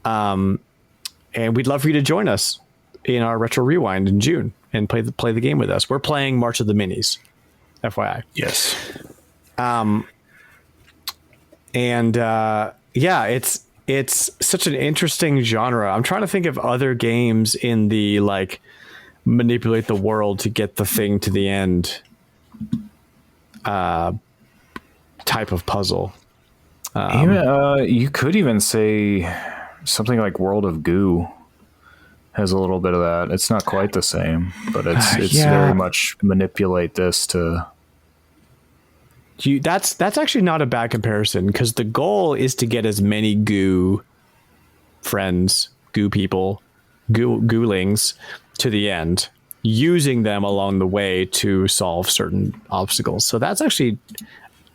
And we'd love for you to join us in our Retro Rewind in June and play the game with us. We're playing March of the Minis. FYI. Yes. It's such an interesting genre. I'm trying to think of other games in the like manipulate the world to get the thing to the end type of puzzle. You could even say something like World of Goo has a little bit of that. It's not quite the same, but it's very much manipulate this to. That's actually not a bad comparison, because the goal is to get as many goo friends, goo people, goolings to the end, using them along the way to solve certain obstacles. So that's actually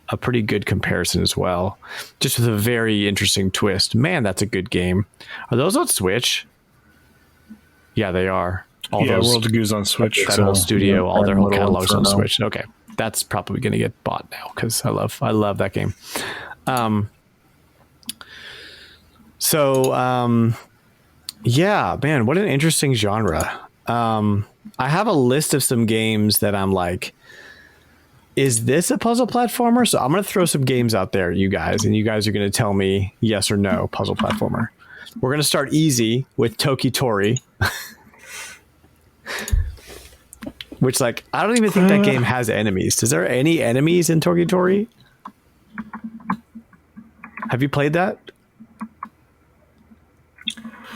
a pretty good comparison as well, just with a very interesting twist. Man, that's a good game. Are those on Switch? Yeah, they are. World of Goo's on Switch. That whole studio, all their whole catalogs on Switch. Okay, that's probably going to get bought now because I love that game. Yeah, man, what an interesting genre. I have a list of some games that I'm like, is this a puzzle platformer? So I'm going to throw some games out there, you guys, and you guys are going to tell me yes or no, puzzle platformer. We're going to start easy with Toki Tori. Which, like, I don't even think that game has enemies. Is there any enemies in Toki Tori? Have you played that?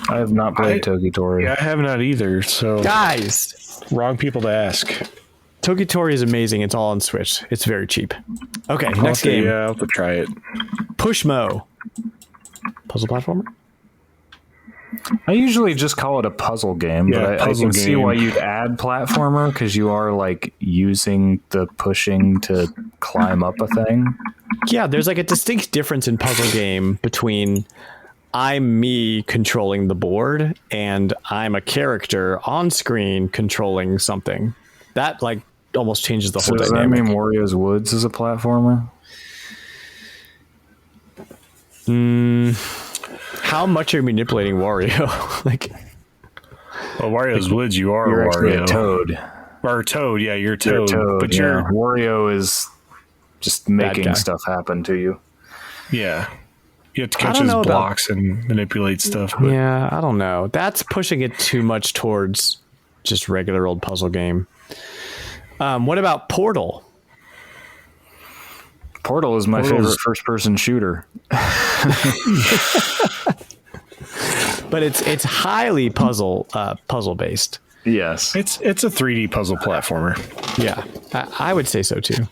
I have not played Toki Tori. Yeah, I have not either. So, guys, wrong people to ask. Toki Tori is amazing. It's all on Switch. It's very cheap. Okay, next game. Yeah, I'll have to try it. Pushmo. Puzzle platformer? I usually just call it a puzzle game, but I can see why you'd add platformer, because you are like using the pushing to climb up a thing. Yeah, there's like a distinct difference in puzzle game between I'm me controlling the board and I'm a character on screen controlling something. That like almost changes the whole dynamic. Does that mean Wario's Woods is a platformer? How much are you manipulating Wario? Like, well, Wario's Woods, you're Wario. A Toad. Or Toad, yeah, you're Toad. But Wario is just making stuff happen to you. Yeah. You have to catch his blocks and manipulate stuff. But. Yeah, I don't know. That's pushing it too much towards just regular old puzzle game. What about Portal? Portal is my favorite first-person shooter. But it's highly puzzle based. Yes, it's a 3D puzzle platformer. Yeah, I would say so too.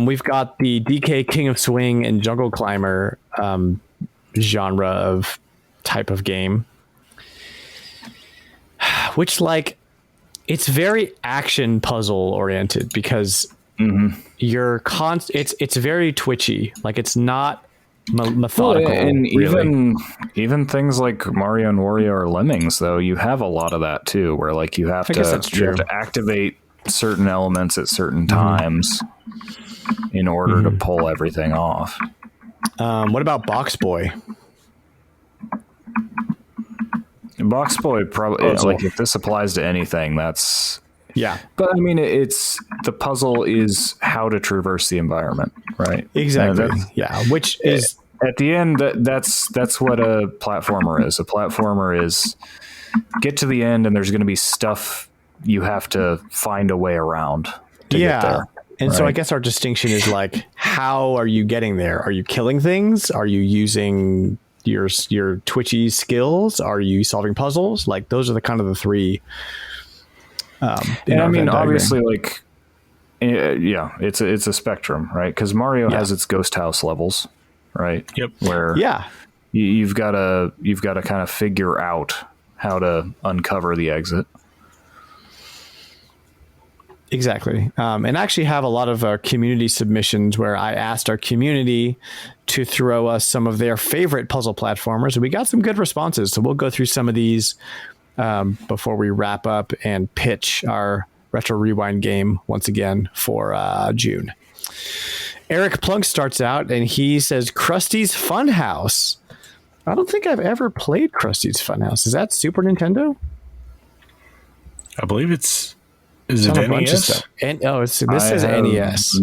We've got the DK King of Swing and Jungle Climber genre of type of game, which it's very action puzzle oriented because it's very twitchy. Like it's not methodical. Well, and really. even things like Mario and Wario or Lemmings, though, you have a lot of that too, where like you have to activate certain elements at certain times in order to pull everything off. What about Box Boy? Box Boy probably like if this applies to anything, that's But I mean, it's the puzzle is how to traverse the environment, right? Exactly. Which is at the end that's what a platformer is. A platformer is get to the end, and there's going to be stuff you have to find a way around to get there. And so I guess our distinction is like, how are you getting there? Are you killing things? Are you using your twitchy skills? Are you solving puzzles? Like those are the kind of the three. And I mean, obviously, like, it's a spectrum, right? Because Mario has its ghost house levels, right? Yep. Where you've got to kind of figure out how to uncover the exit. Exactly. And I actually have a lot of community submissions where I asked our community to throw us some of their favorite puzzle platformers. And we got some good responses. So we'll go through some of these before we wrap up and pitch our RetroRewind game once again for June. Eric Plunk starts out and he says, Krusty's Funhouse. I don't think I've ever played Krusty's Funhouse. Is that Super Nintendo? I believe Is it NES? This says NES.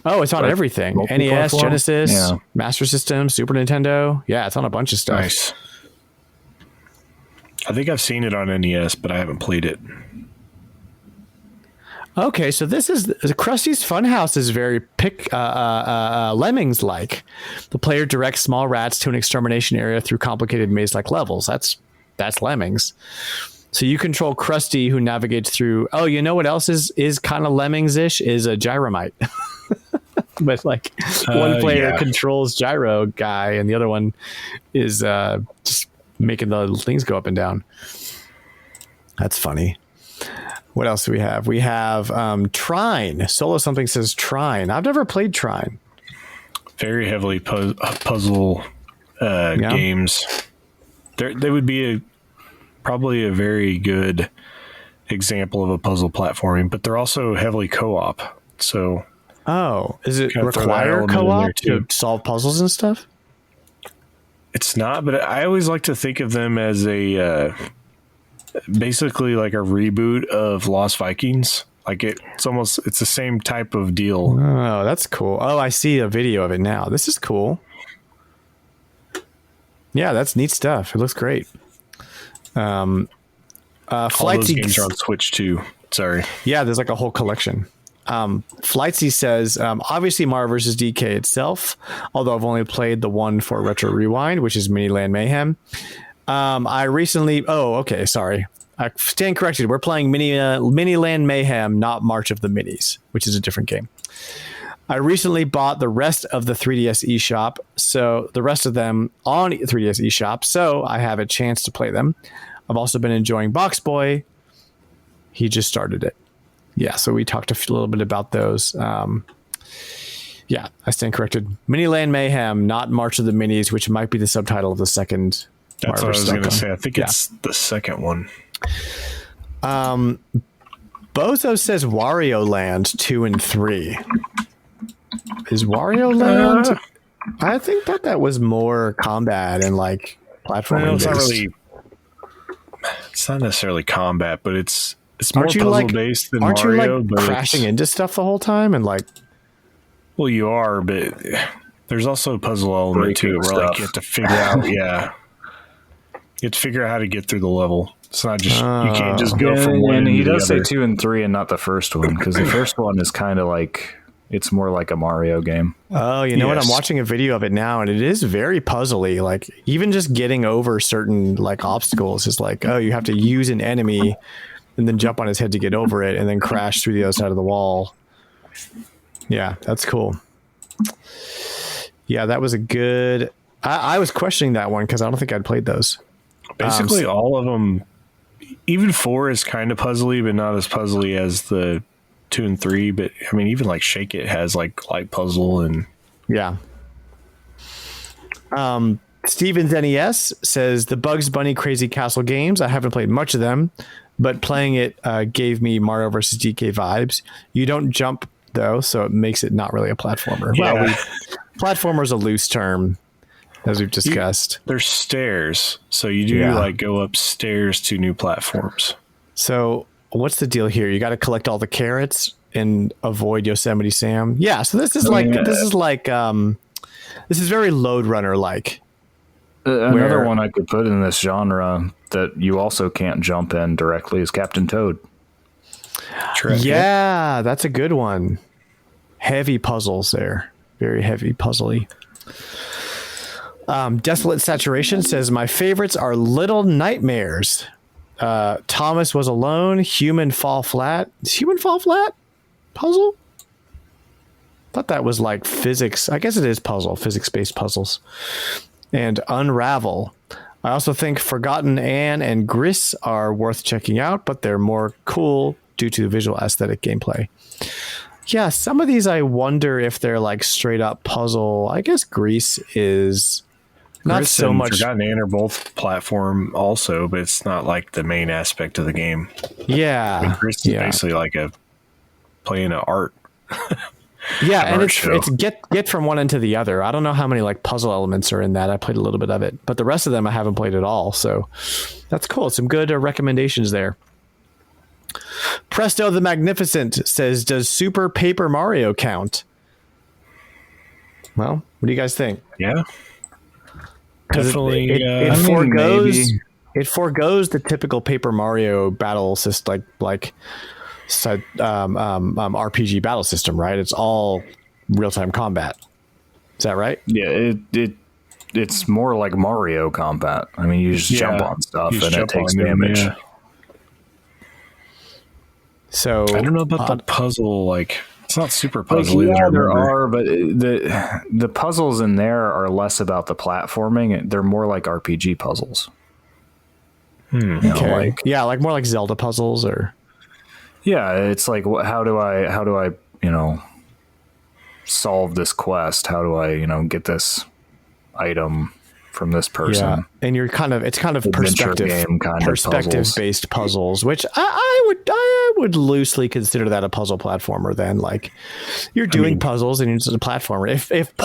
It's on everything. NES, Genesis, Master System, Super Nintendo. Yeah, it's on a bunch of stuff. Nice. I think I've seen it on NES, but I haven't played it. Okay, so this is Krusty's Funhouse is very Lemmings like. The player directs small rats to an extermination area through complicated maze-like levels. That's Lemmings. So you control Krusty, who navigates through. Oh, you know what else is kind of Lemmings-ish is a Gyromite. But like one player controls Gyro guy, and the other one is just making the things go up and down. That's funny. What else do we have? We have Trine. Solo something says Trine. I've never played Trine. Very heavily puzzle games. They would be probably a very good example of a puzzle platforming, but they're also heavily co-op. So, is it require co-op to solve puzzles and stuff? It's not, but I always like to think of them as a basically like a reboot of Lost Vikings. Like it's the same type of deal. Oh, that's cool. Oh, I see a video of it now. This is cool. Yeah, that's neat stuff. It looks great. All those games are on Switch too. Sorry. Yeah, there's like a whole collection. Flightsy says, obviously Mario vs. DK itself, although I've only played the one for RetroRewind, which is Miniland Mayhem. I recently... Oh, okay, sorry. I stand corrected. We're playing Miniland Mayhem, not March of the Minis, which is a different game. I recently bought the rest of the 3DS eShop, so the rest of them on 3DS eShop, so I have a chance to play them. I've also been enjoying Box Boy. He just started it. Yeah, so we talked a little bit about those. Yeah, I stand corrected. Miniland Mayhem, not March of the Minis, which might be the subtitle of the second. That's what I was going to say. I think it's the second one. Bozo says Wario Land 2 and 3. Is Wario Land? I think that was more combat and like platforming. It's not necessarily combat, but it's more puzzle based than Mario. Aren't you like crashing into stuff the whole time and like? Well, you are, but there's also a puzzle element to it where like you have to figure out. Yeah, you have to figure out how to get through the level. It's not just you can't just go from one. And he to does the say other. 2 and 3 and not the first one, because the first one is kind of like It's more like a Mario game. Oh, you know what? I'm watching a video of it now, and it is very puzzly. Like, even just getting over certain like obstacles is like, oh, you have to use an enemy and then jump on his head to get over it and then crash through the other side of the wall. Yeah, that's cool. Yeah, that was a good... I was questioning that one because I don't think I'd played those. Basically, all of them, even 4 is kind of puzzly, but not as puzzly as the 2 and 3. But I mean, even like Shake It has like light puzzle and yeah. Steven's NES says the Bugs Bunny Crazy Castle games. I haven't played much of them, but playing it gave me Mario vs. DK vibes. You don't jump though, so it makes it not really a platformer. Yeah. Well, platformer is a loose term, as we've discussed. There's stairs, so you do like go upstairs to new platforms. So what's the deal here? You got to collect all the carrots and avoid Yosemite Sam. Yeah. So this is this is very Lode Runner like. Another one I could put in this genre that you also can't jump in directly is Captain Toad. Yeah, that's a good one. Heavy puzzles there. Very heavy puzzly. Desolate Saturation says, my favorites are Little Nightmares. Thomas Was Alone, Human Fall Flat. Is Human Fall Flat puzzle? Thought that was like physics. I guess it is puzzle, physics-based puzzles. And Unravel. I also think Forgotten Anne and Gris are worth checking out, but they're more cool due to visual aesthetic gameplay. Yeah, some of these I wonder if they're like straight up puzzle. I guess Gris is not Gris so and much. Forgotten Anne are both platform also, but it's not like the main aspect of the game. Yeah. I mean, Gris is basically like playing an art. Yeah, and it's get from one end to the other. I don't know how many like puzzle elements are in that. I played a little bit of it, but the rest of them I haven't played at all. So that's cool. Some good recommendations there. Presto the Magnificent says, does Super Paper Mario count? Well, what do you guys think? Yeah. Definitely. It forgoes the typical Paper Mario battle system, like RPG battle system, right? It's all real-time combat. Is that right? Yeah, it's more like Mario combat. I mean, you just jump on stuff and it takes damage. Yeah. So I don't know about the puzzle. Like, it's not super puzzly. Yeah, there are, but the puzzles in there are less about the platforming. They're more like RPG puzzles. Okay. Like more like Zelda puzzles, or it's like, how do I solve this quest? How do I get this item from this person? Yeah. And you're it's kind of perspective based puzzles, which I would loosely consider that a puzzle platformer. Then, like, you're doing puzzles and it's a platformer. If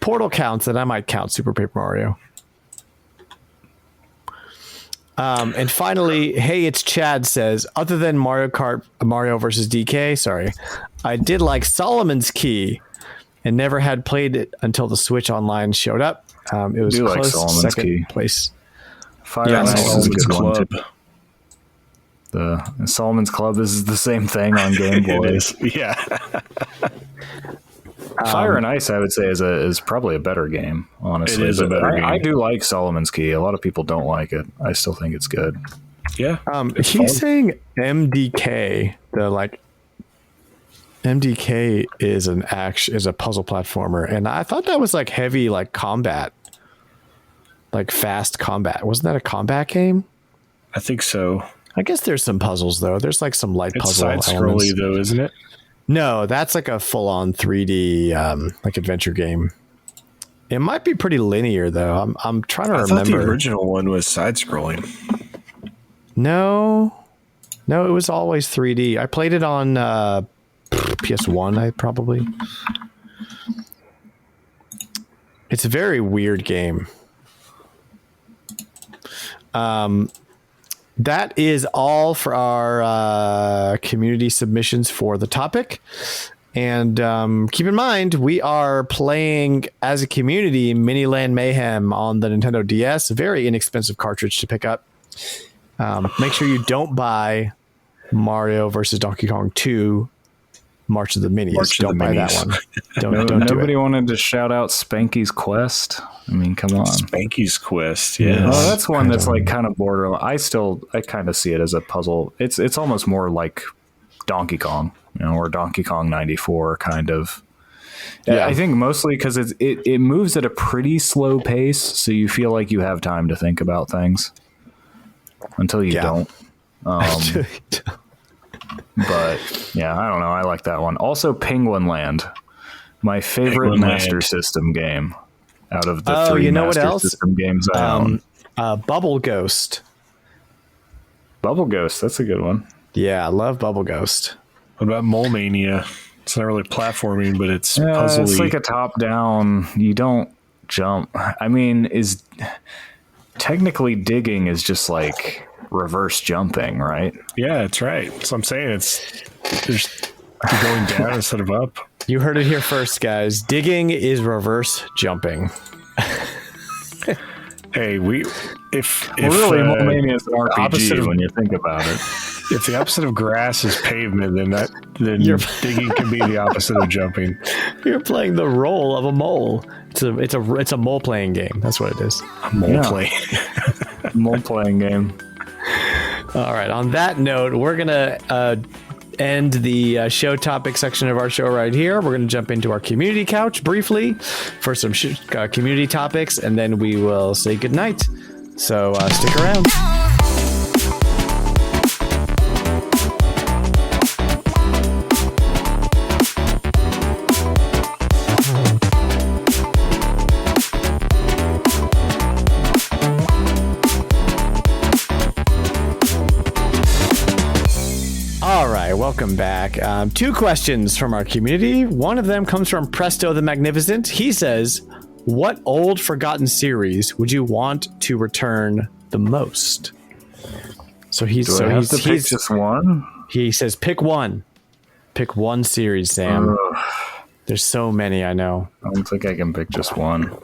Portal counts, then I might count Super Paper Mario. And finally, hey, it's Chad says, other than Mario versus DK, sorry, I did like Solomon's Key and never had played it until the Switch Online showed up. It was close like second place. Fire and Ice is a good one too. The Solomon's Club is the same thing on Game Boy. It is. Yeah. Fire and Ice, I would say, is probably a better game, honestly. It is a better game. I do like Solomon's Key. A lot of people don't like it. I still think it's good. Yeah. He's saying MDK, MDK is is a puzzle platformer, and I thought that was like heavy, like combat, like fast combat. Wasn't that a combat game? I think so. I guess there's some puzzles though. There's like some light puzzle elements. Side scrolly though, isn't it? No, that's like a full on 3D like adventure game. It might be pretty linear though. I'm trying to remember. I thought the original one was side scrolling. No, it was always 3D. I played it on PS1, probably. It's a very weird game. That is all for our community submissions for the topic. And keep in mind, we are playing as a community Miniland Mayhem on the Nintendo DS. A very inexpensive cartridge to pick up. Make sure you don't buy Mario versus Donkey Kong 2, March of the Minis. Don't buy that one. Don't do Nobody it. wanted to shout out Spanky's Quest. I mean, come on. Spanky's Quest, yeah. Oh, that's one that's like kind of borderline. I kind of see it as a puzzle. It's almost more like Donkey Kong, or Donkey Kong 94 kind of. Yeah, I think mostly because it moves at a pretty slow pace, so you feel like you have time to think about things until you don't. But yeah, I don't know. I like that one. Also, Penguin Land, my favorite Master System game out of the three Master System games I own. Bubble Ghost. Bubble Ghost, that's a good one. Yeah, I love Bubble Ghost. What about Mole Mania? It's not really platforming, but it's puzzly. It's like a top-down. You don't jump. I mean, technically digging is just like reverse jumping, right? Yeah, that's right. So I'm saying you're going down instead of up. You heard it here first, guys. Digging is reverse jumping. Hey, Mole Mania is an RPG when you think about it. If the opposite of grass is pavement, then digging can be the opposite of jumping. You're playing the role of a mole. It's a mole playing game. That's what it is. Mole playing game. All right. On that note, we're gonna end the show topic section of our show right here. We're gonna jump into our community couch briefly for some community topics, and then we will say goodnight. So stick around. Welcome back. 2 questions from our community. One of them comes from Presto the Magnificent. He says, what old forgotten series would you want to return the most? So he's pick just one? He says pick one. Pick one series, Sam. There's so many, I know. I don't think I can pick just one.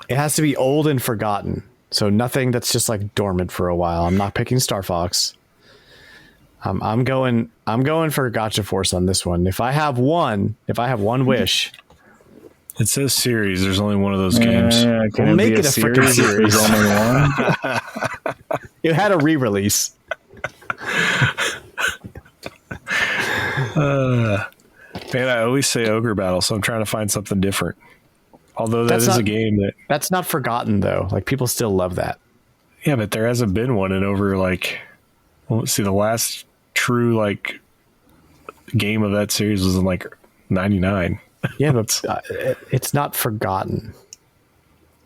It has to be old and forgotten. So nothing that's just like dormant for a while. I'm not picking Star Fox. I'm going for Gotcha Force on this one. If I have one wish. It says series. There's only one of those games. We'll make it a freaking series. There's only one. It had a re-release. Man, I always say Ogre Battle, so I'm trying to find something different. Although that's a game that's not forgotten though. Like people still love that. Yeah, but there hasn't been one in over let's see, the last true game of that series was in 99. Yeah, but it's not forgotten.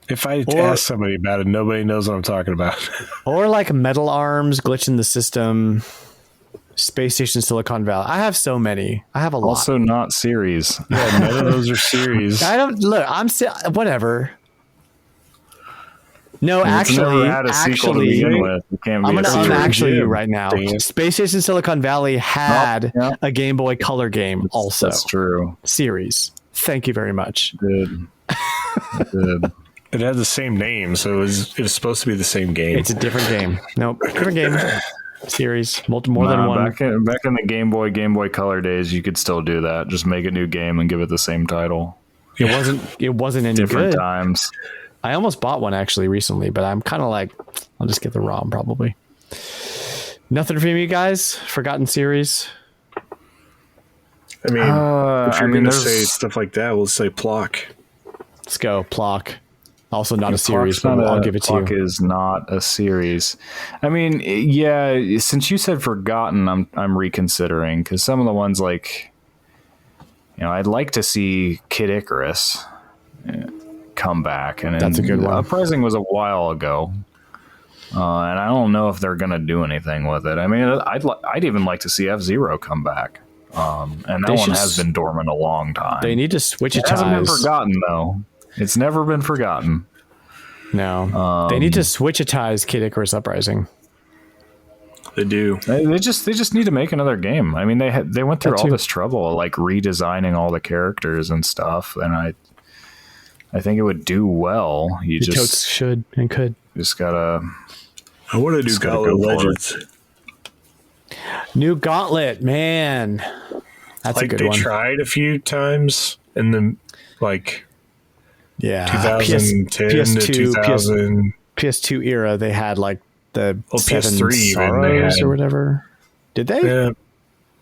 If I ask somebody about it, nobody knows what I'm talking about. Or like Metal Arms, Glitch in the System, Space Station Silicon Valley. I have so many. I have a lot. Also not series. Yeah, none of those are series. I don't look. I'm still whatever. No, actually, I'm going to unactually you right now. Damn. Space Station Silicon Valley had a Game Boy Color game also. That's true. Series. Thank you very much. Good. It had the same name, so it was supposed to be the same game. It's a different game. Nope, different game. Series. More than one. Back in the Game Boy Color days, you could still do that. Just make a new game and give it the same title. It wasn't any different good. Times. I almost bought one actually recently, but I'm kind of like, I'll just get the ROM probably. Nothing from you guys? Forgotten series? I mean, if you're going to say stuff like that, we'll say Plock. Let's go, Plock. Also not a series, but I'll give it to you. Plock is not a series. I mean, yeah, since you said forgotten, I'm reconsidering, because some of the ones I'd like to see Kid Icarus come back, and that's a good one. Uprising was a while ago, and I don't know if they're gonna do anything with it. I mean, I'd even like to see F-Zero come back, and that one has been dormant a long time. They need to switch it. It hasn't been forgotten though. It's never been forgotten. No, they need to switch-itize Kid Icarus Uprising. They do. They just need to make another game. I mean, they went through all this trouble, redesigning all the characters and stuff, and I think it would do well. Totes should and could. Just gotta. I want to do Galo Legends. New Gauntlet, man. That's a good one. They tried a few times in the 2010 PS2, to 2000. PS2 era, they had like the Seven PS3 even Sorrows or whatever. Did they? Yeah.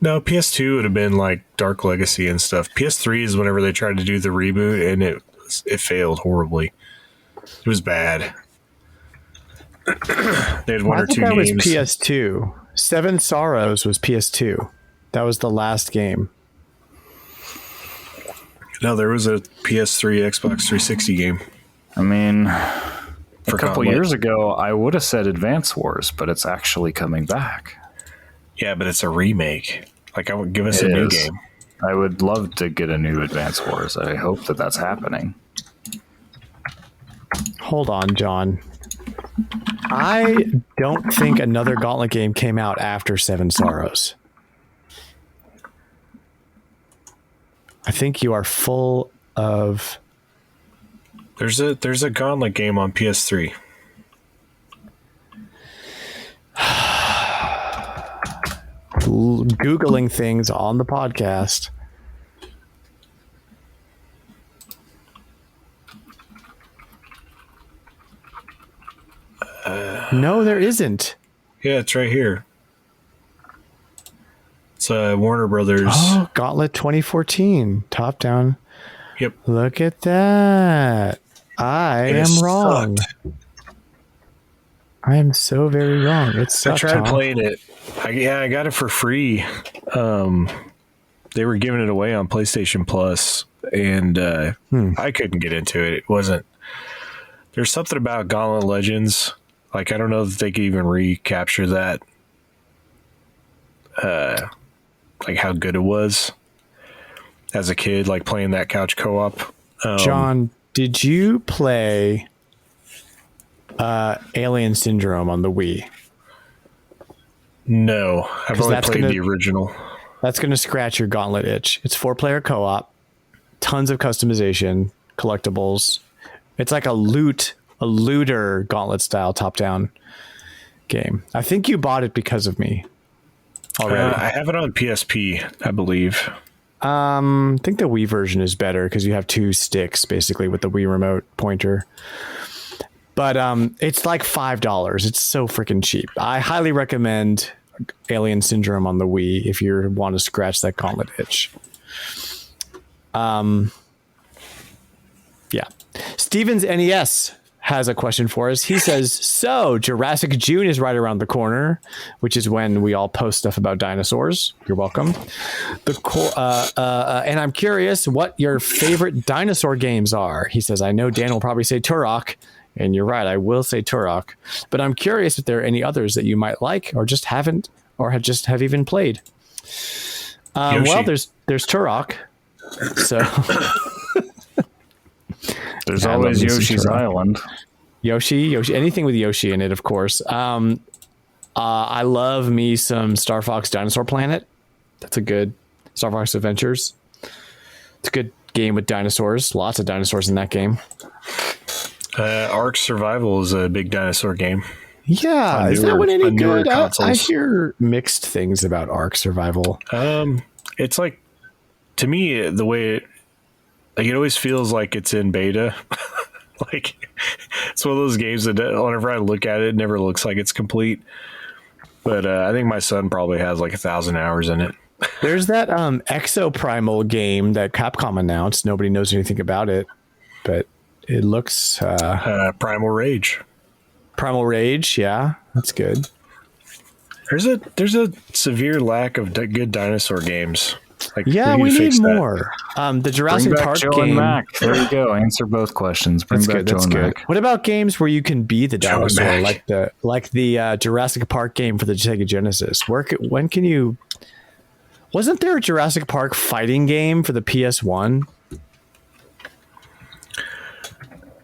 No, PS2 would have been like Dark Legacy and stuff. PS3 is whenever they tried to do the reboot, and it failed horribly. It was bad. They had one or two games. I think that was PS2. Seven Sorrows was PS2. That was the last game. No, there was a PS3, Xbox 360 game. I mean, a couple years ago, I would have said Advance Wars, but it's actually coming back. Yeah, but it's a remake. Like, I would give us a new game. I would love to get a new Advance Wars. I hope that that's happening. Hold on, John. I don't think another Gauntlet game came out after Seven Sorrows. I think you are full of... There's a Gauntlet game on PS3. Googling things on the podcast. No, there isn't. Yeah, it's right here. It's Warner Brothers. Oh, Gauntlet 2014. Top down. Yep. Look at that. I am wrong. Sucked. I am so very wrong. It's I tried playing it. I got it for free. They were giving it away on PlayStation Plus, and I couldn't get into it. It wasn't. There's something about Gauntlet Legends. Like, I don't know if they could even recapture that. Like how good it was as a kid, like playing that couch co-op. John, did you play Alien Syndrome on the Wii? No, I've only played the original. That's going to scratch your Gauntlet itch. It's 4-player co-op, tons of customization, collectibles. It's like a looter Gauntlet style top-down game. I think you bought it because of me already. I have it on PSP, I believe. I think the Wii version is better because you have two sticks basically with the Wii remote pointer. But it's like $5. It's so freaking cheap. I highly recommend Alien Syndrome on the Wii if you want to scratch that Gauntlet itch. Yeah. Steven's NES has a question for us. He says, so Jurassic June is right around the corner, which is when we all post stuff about dinosaurs. You're welcome. And I'm curious what your favorite dinosaur games are. He says, I know Dan will probably say Turok, and you're right, I will say Turok, but I'm curious if there are any others that you might like or just haven't or have even played. Well, there's Turok. So there's always Yoshi's Island. Yoshi, anything with Yoshi in it, of course. I love me some Star Fox Dinosaur Planet. That's a good Star Fox Adventures. It's a good game with dinosaurs. Lots of dinosaurs in that game. Ark Survival is a big dinosaur game. Yeah, is that one any good? I hear mixed things about Ark Survival. It's like, to me, the way it always feels like it's in beta. Like, it's one of those games that whenever I look at it, it never looks like it's complete. But I think my son probably has like 1,000 hours in it. There's that Exoprimal game that Capcom announced. Nobody knows anything about it, but it looks Primal Rage. Primal Rage, yeah, that's good. There's a severe lack of good dinosaur games. Like, yeah, we need more. The Jurassic Park Joe game. And Mac. There you go. Answer both questions. Bring back Joe and Mac. What about games where you can be the dinosaur, like the Jurassic Park game for the Sega Genesis? When can you? Wasn't there a Jurassic Park fighting game for the PS1?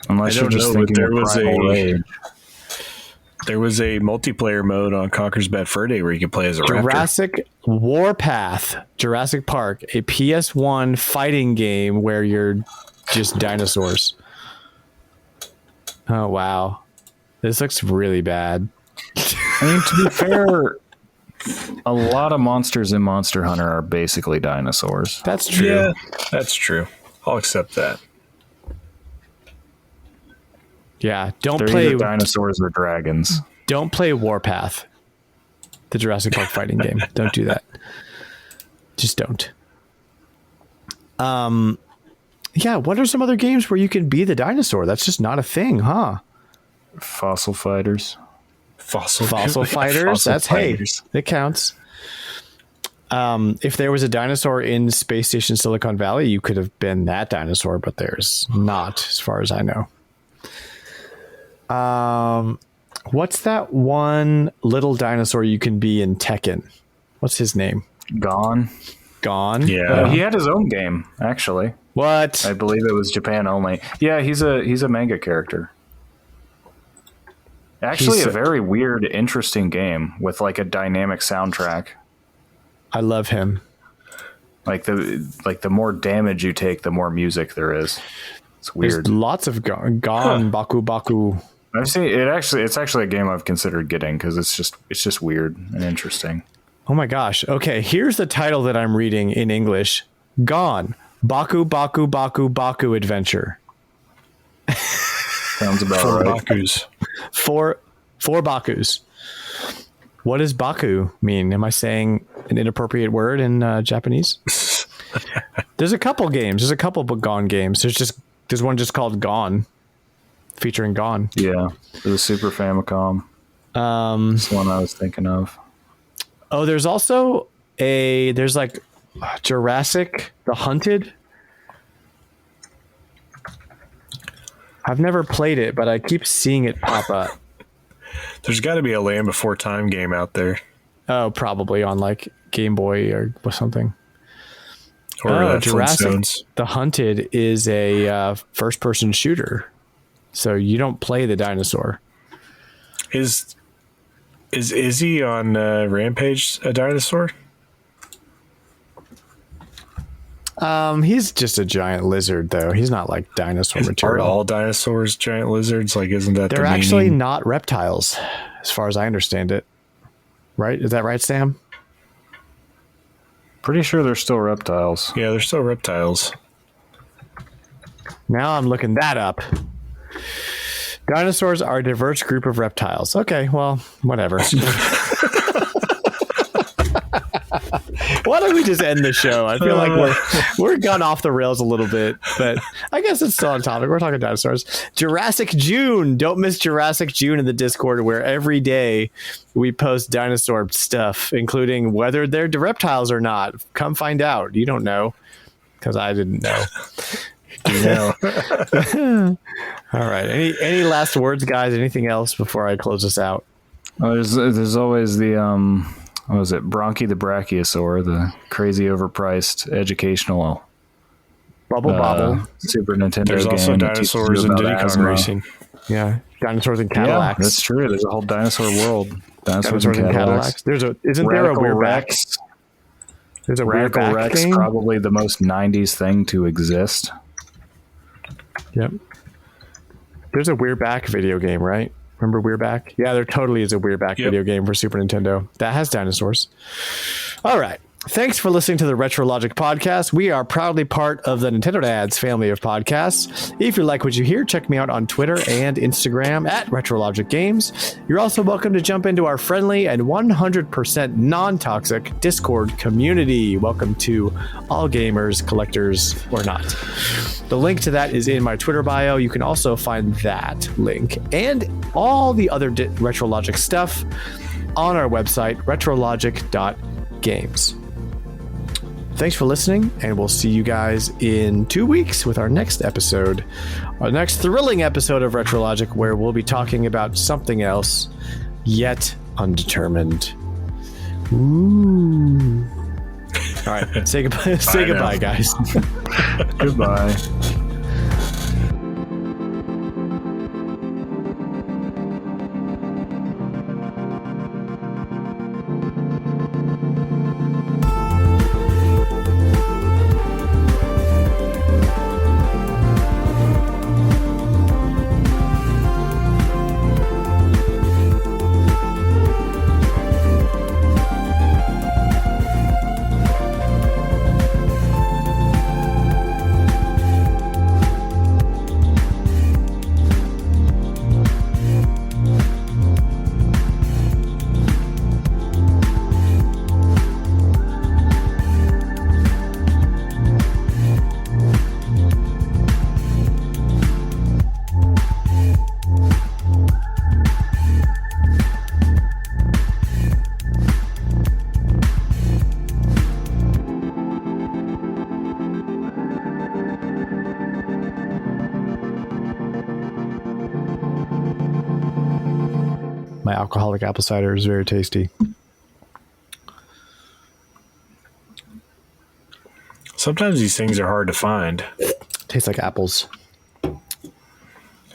Unless you're just thinking there was a multiplayer mode on Conker's Bad Fur Day where you could play as a Jurassic Warpath, Jurassic Park, a PS1 fighting game where you're just dinosaurs. Oh, wow. This looks really bad. I mean, to be fair, A lot of monsters in Monster Hunter are basically dinosaurs. That's true. Yeah, that's true. I'll accept that. Yeah, don't They're play either dinosaurs or dragons. Don't play Warpath, the Jurassic Park fighting game. Don't do that. Just don't. Yeah, what are some other games where you can be the dinosaur? That's just not a thing, huh? Fossil Fighters. Fossil Fighters. That's fighters. Hey, it counts. If there was a dinosaur in Space Station Silicon Valley, you could have been that dinosaur, but there's not, as far as I know. What's that one little dinosaur you can be in Tekken? What's his name? Gone. Yeah. He had his own game, actually. What? I believe it was Japan only. Yeah, he's a manga character. Actually, a very weird, interesting game with like a dynamic soundtrack. I love him. Like the more damage you take, the more music there is. It's weird. There's lots of Gone Baku Baku. I've seen it. It's actually a game I've considered getting because it's just weird and interesting. Oh my gosh. Okay, here's the title that I'm reading in English. Gone. Baku Baku Baku Baku Adventure. Sounds about Four right. Bakus. Four Bakus. What does Baku mean? Am I saying an inappropriate word in Japanese? There's a couple games. There's a couple Gone games. There's one just called Gone, featuring Gone. Yeah, for the Super Famicom. That's the one I was thinking of. Oh, there's also there's like Jurassic the Hunted. I've never played it, but I keep seeing it pop up. There's got to be a Land Before Time game out there. Oh, probably on like Game Boy or something. Or Jurassic Flintstones. the Hunted is a first-person shooter, so you don't play the dinosaur. Is Izzy on Rampage a dinosaur? He's just a giant lizard, though. He's not like dinosaur Are material. all dinosaurs giant lizards? Like, isn't that They're the actually meaning? not reptiles, as far as I understand it. Right? Is that right, Sam? Pretty sure they're still reptiles. Yeah, they're still reptiles. Now I'm looking that up. Dinosaurs are a diverse group of reptiles. Okay, well, whatever. Why don't we just end the show? I feel like we're gone off the rails a little bit, but I guess it's still on topic. We're talking dinosaurs. Jurassic June. Don't miss Jurassic June in the Discord, where every day we post dinosaur stuff, including whether they're reptiles or not. Come find out. You don't know, because I didn't know. You know. All right. Any last words, guys? Anything else before I close this out? There's always the what was it? Bronchi the Brachiosaur, the crazy overpriced educational Bobble. Super Nintendo There's game. also that teaches you dinosaurs in about Diddy Kong asthma. Racing. Yeah. Dinosaurs and Yeah, Cadillacs. that's true. There's a whole dinosaur world. Dinosaurs and Cadillacs. Isn't there a Radical weird back? Rex. There's a weird Radical back Rex, thing. probably the most 90s thing to exist. Yep. There's a Weird Back video game, right? Remember Weird Back? Yeah, there totally is a Weird Back video game for Super Nintendo that has dinosaurs. All right. Thanks for listening to the RetroLogic podcast. We are proudly part of the Nintendo Dads family of podcasts. If you like what you hear, check me out on Twitter and Instagram at RetroLogic Games. You're also welcome to jump into our friendly and 100% non-toxic Discord community. Welcome to all gamers, collectors, or not. The link to that is in my Twitter bio. You can also find that link and all the other RetroLogic stuff on our website, retrologic.games. Thanks for listening, and we'll see you guys in 2 weeks with our next episode, our next thrilling episode of RetroLogic, where we'll be talking about something else yet undetermined. Ooh. All right, say goodbye. Say goodbye, guys. Goodbye. My alcoholic apple cider is very tasty. Sometimes these things are hard to find. Tastes like apples. And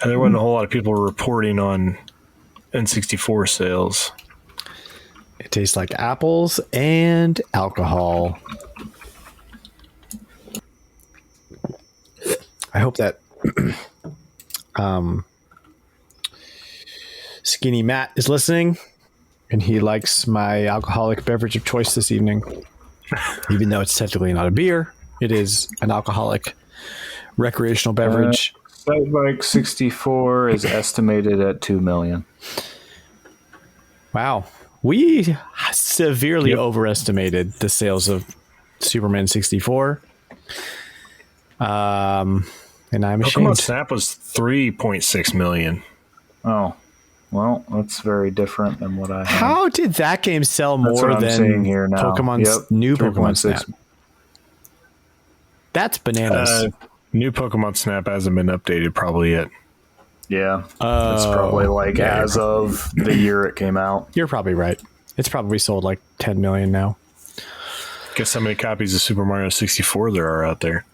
there wasn't a whole lot of people reporting on N64 sales. It tastes like apples and alcohol. I hope that Skinny Matt is listening and he likes my alcoholic beverage of choice this evening. Even though it's technically not a beer, it is an alcoholic recreational beverage. Sidebike 64 is estimated at 2 million. Wow. We severely overestimated the sales of Superman 64. And I'm ashamed. Pokemon Snap was 3.6 million. Oh, well, that's very different than what I had. How did that game sell more than here now. Pokemon's new Pokemon Snap? That's bananas. New Pokemon Snap hasn't been updated probably yet. Yeah, that's probably like as of the year it came out. You're probably right. It's probably sold like 10 million now. Guess how many copies of Super Mario 64 there are out there?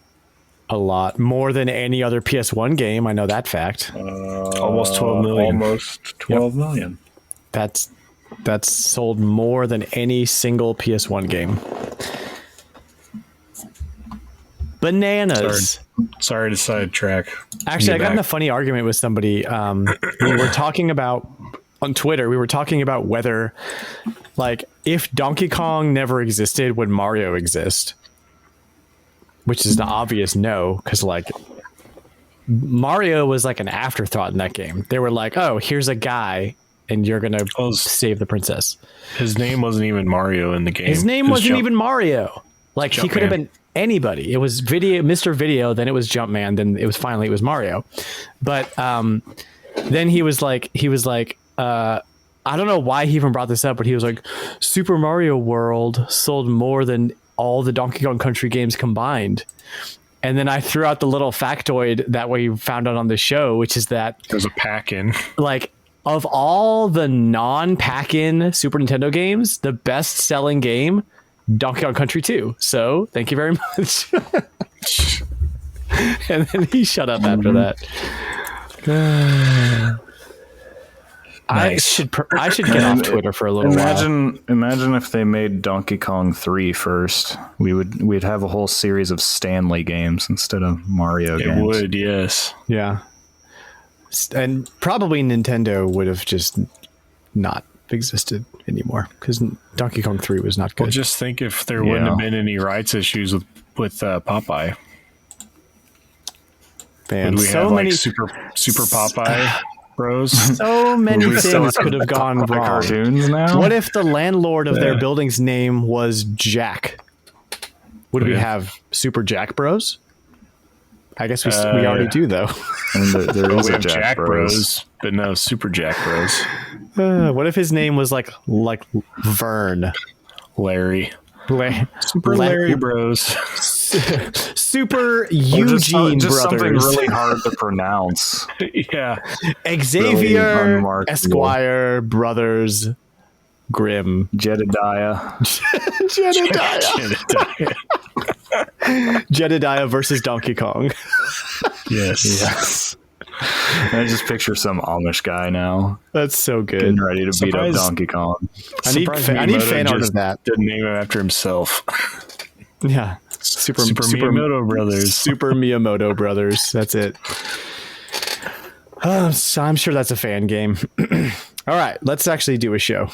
A lot. More than any other PS1 game. I know that fact. Almost 12 million. Almost 12 million. That's sold more than any single PS1 game. Bananas. Sorry to sidetrack. Actually, I got in a funny argument with somebody. We were talking about on Twitter. We were talking about whether, like, if Donkey Kong never existed, would Mario exist? Which is an obvious no, because like Mario was like an afterthought in that game. They were like, "Oh, here's a guy, and you're gonna save the princess." His name wasn't even Mario in the game. His name wasn't even Mario. Like he could have Jumpman. been anybody. It was Mr. Video, then it was Jumpman, then it was Mario. But then he was like, I don't know why he even brought this up, but he was like, Super Mario World sold more than all the Donkey Kong Country games combined. And then I threw out the little factoid that we found out on the show, which is that there's a pack-in. Like, of all the non-pack-in Super Nintendo games, the best-selling game, Donkey Kong Country 2. So, thank you very much. And then he shut up after that. Nice. I should get off Twitter for a little while. Imagine if they made Donkey Kong 3 first. We'd have a whole series of Stanley games instead of Mario games. It would, yes. Yeah. And probably Nintendo would have just not existed anymore because Donkey Kong 3 was not good. Well, just think if there wouldn't have been any rights issues with Popeye. Man, would we so have many like Super Popeye Bros? So many things could have gone wrong. Cartoons now? What if the landlord of their building's name was Jack? Would we have Super Jack Bros? I guess we already do, though. And there is we a have Jack Bros, but no Super Jack Bros. What if his name was like Vern? Larry. Super Larry Larry Bros. Super Eugene just Brothers. Something really hard to pronounce. Yeah. Xavier Really Esquire Brothers Grimm. Jedediah. Jedediah versus Donkey Kong. Yes. I just picture some Amish guy now. That's so good. Getting ready to beat up Donkey Kong. I need fan art of that. Didn't name him after himself. Yeah. Super Miyamoto Brothers. Super Miyamoto Brothers. That's it. So I'm sure that's a fan game. All right, let's actually do a show.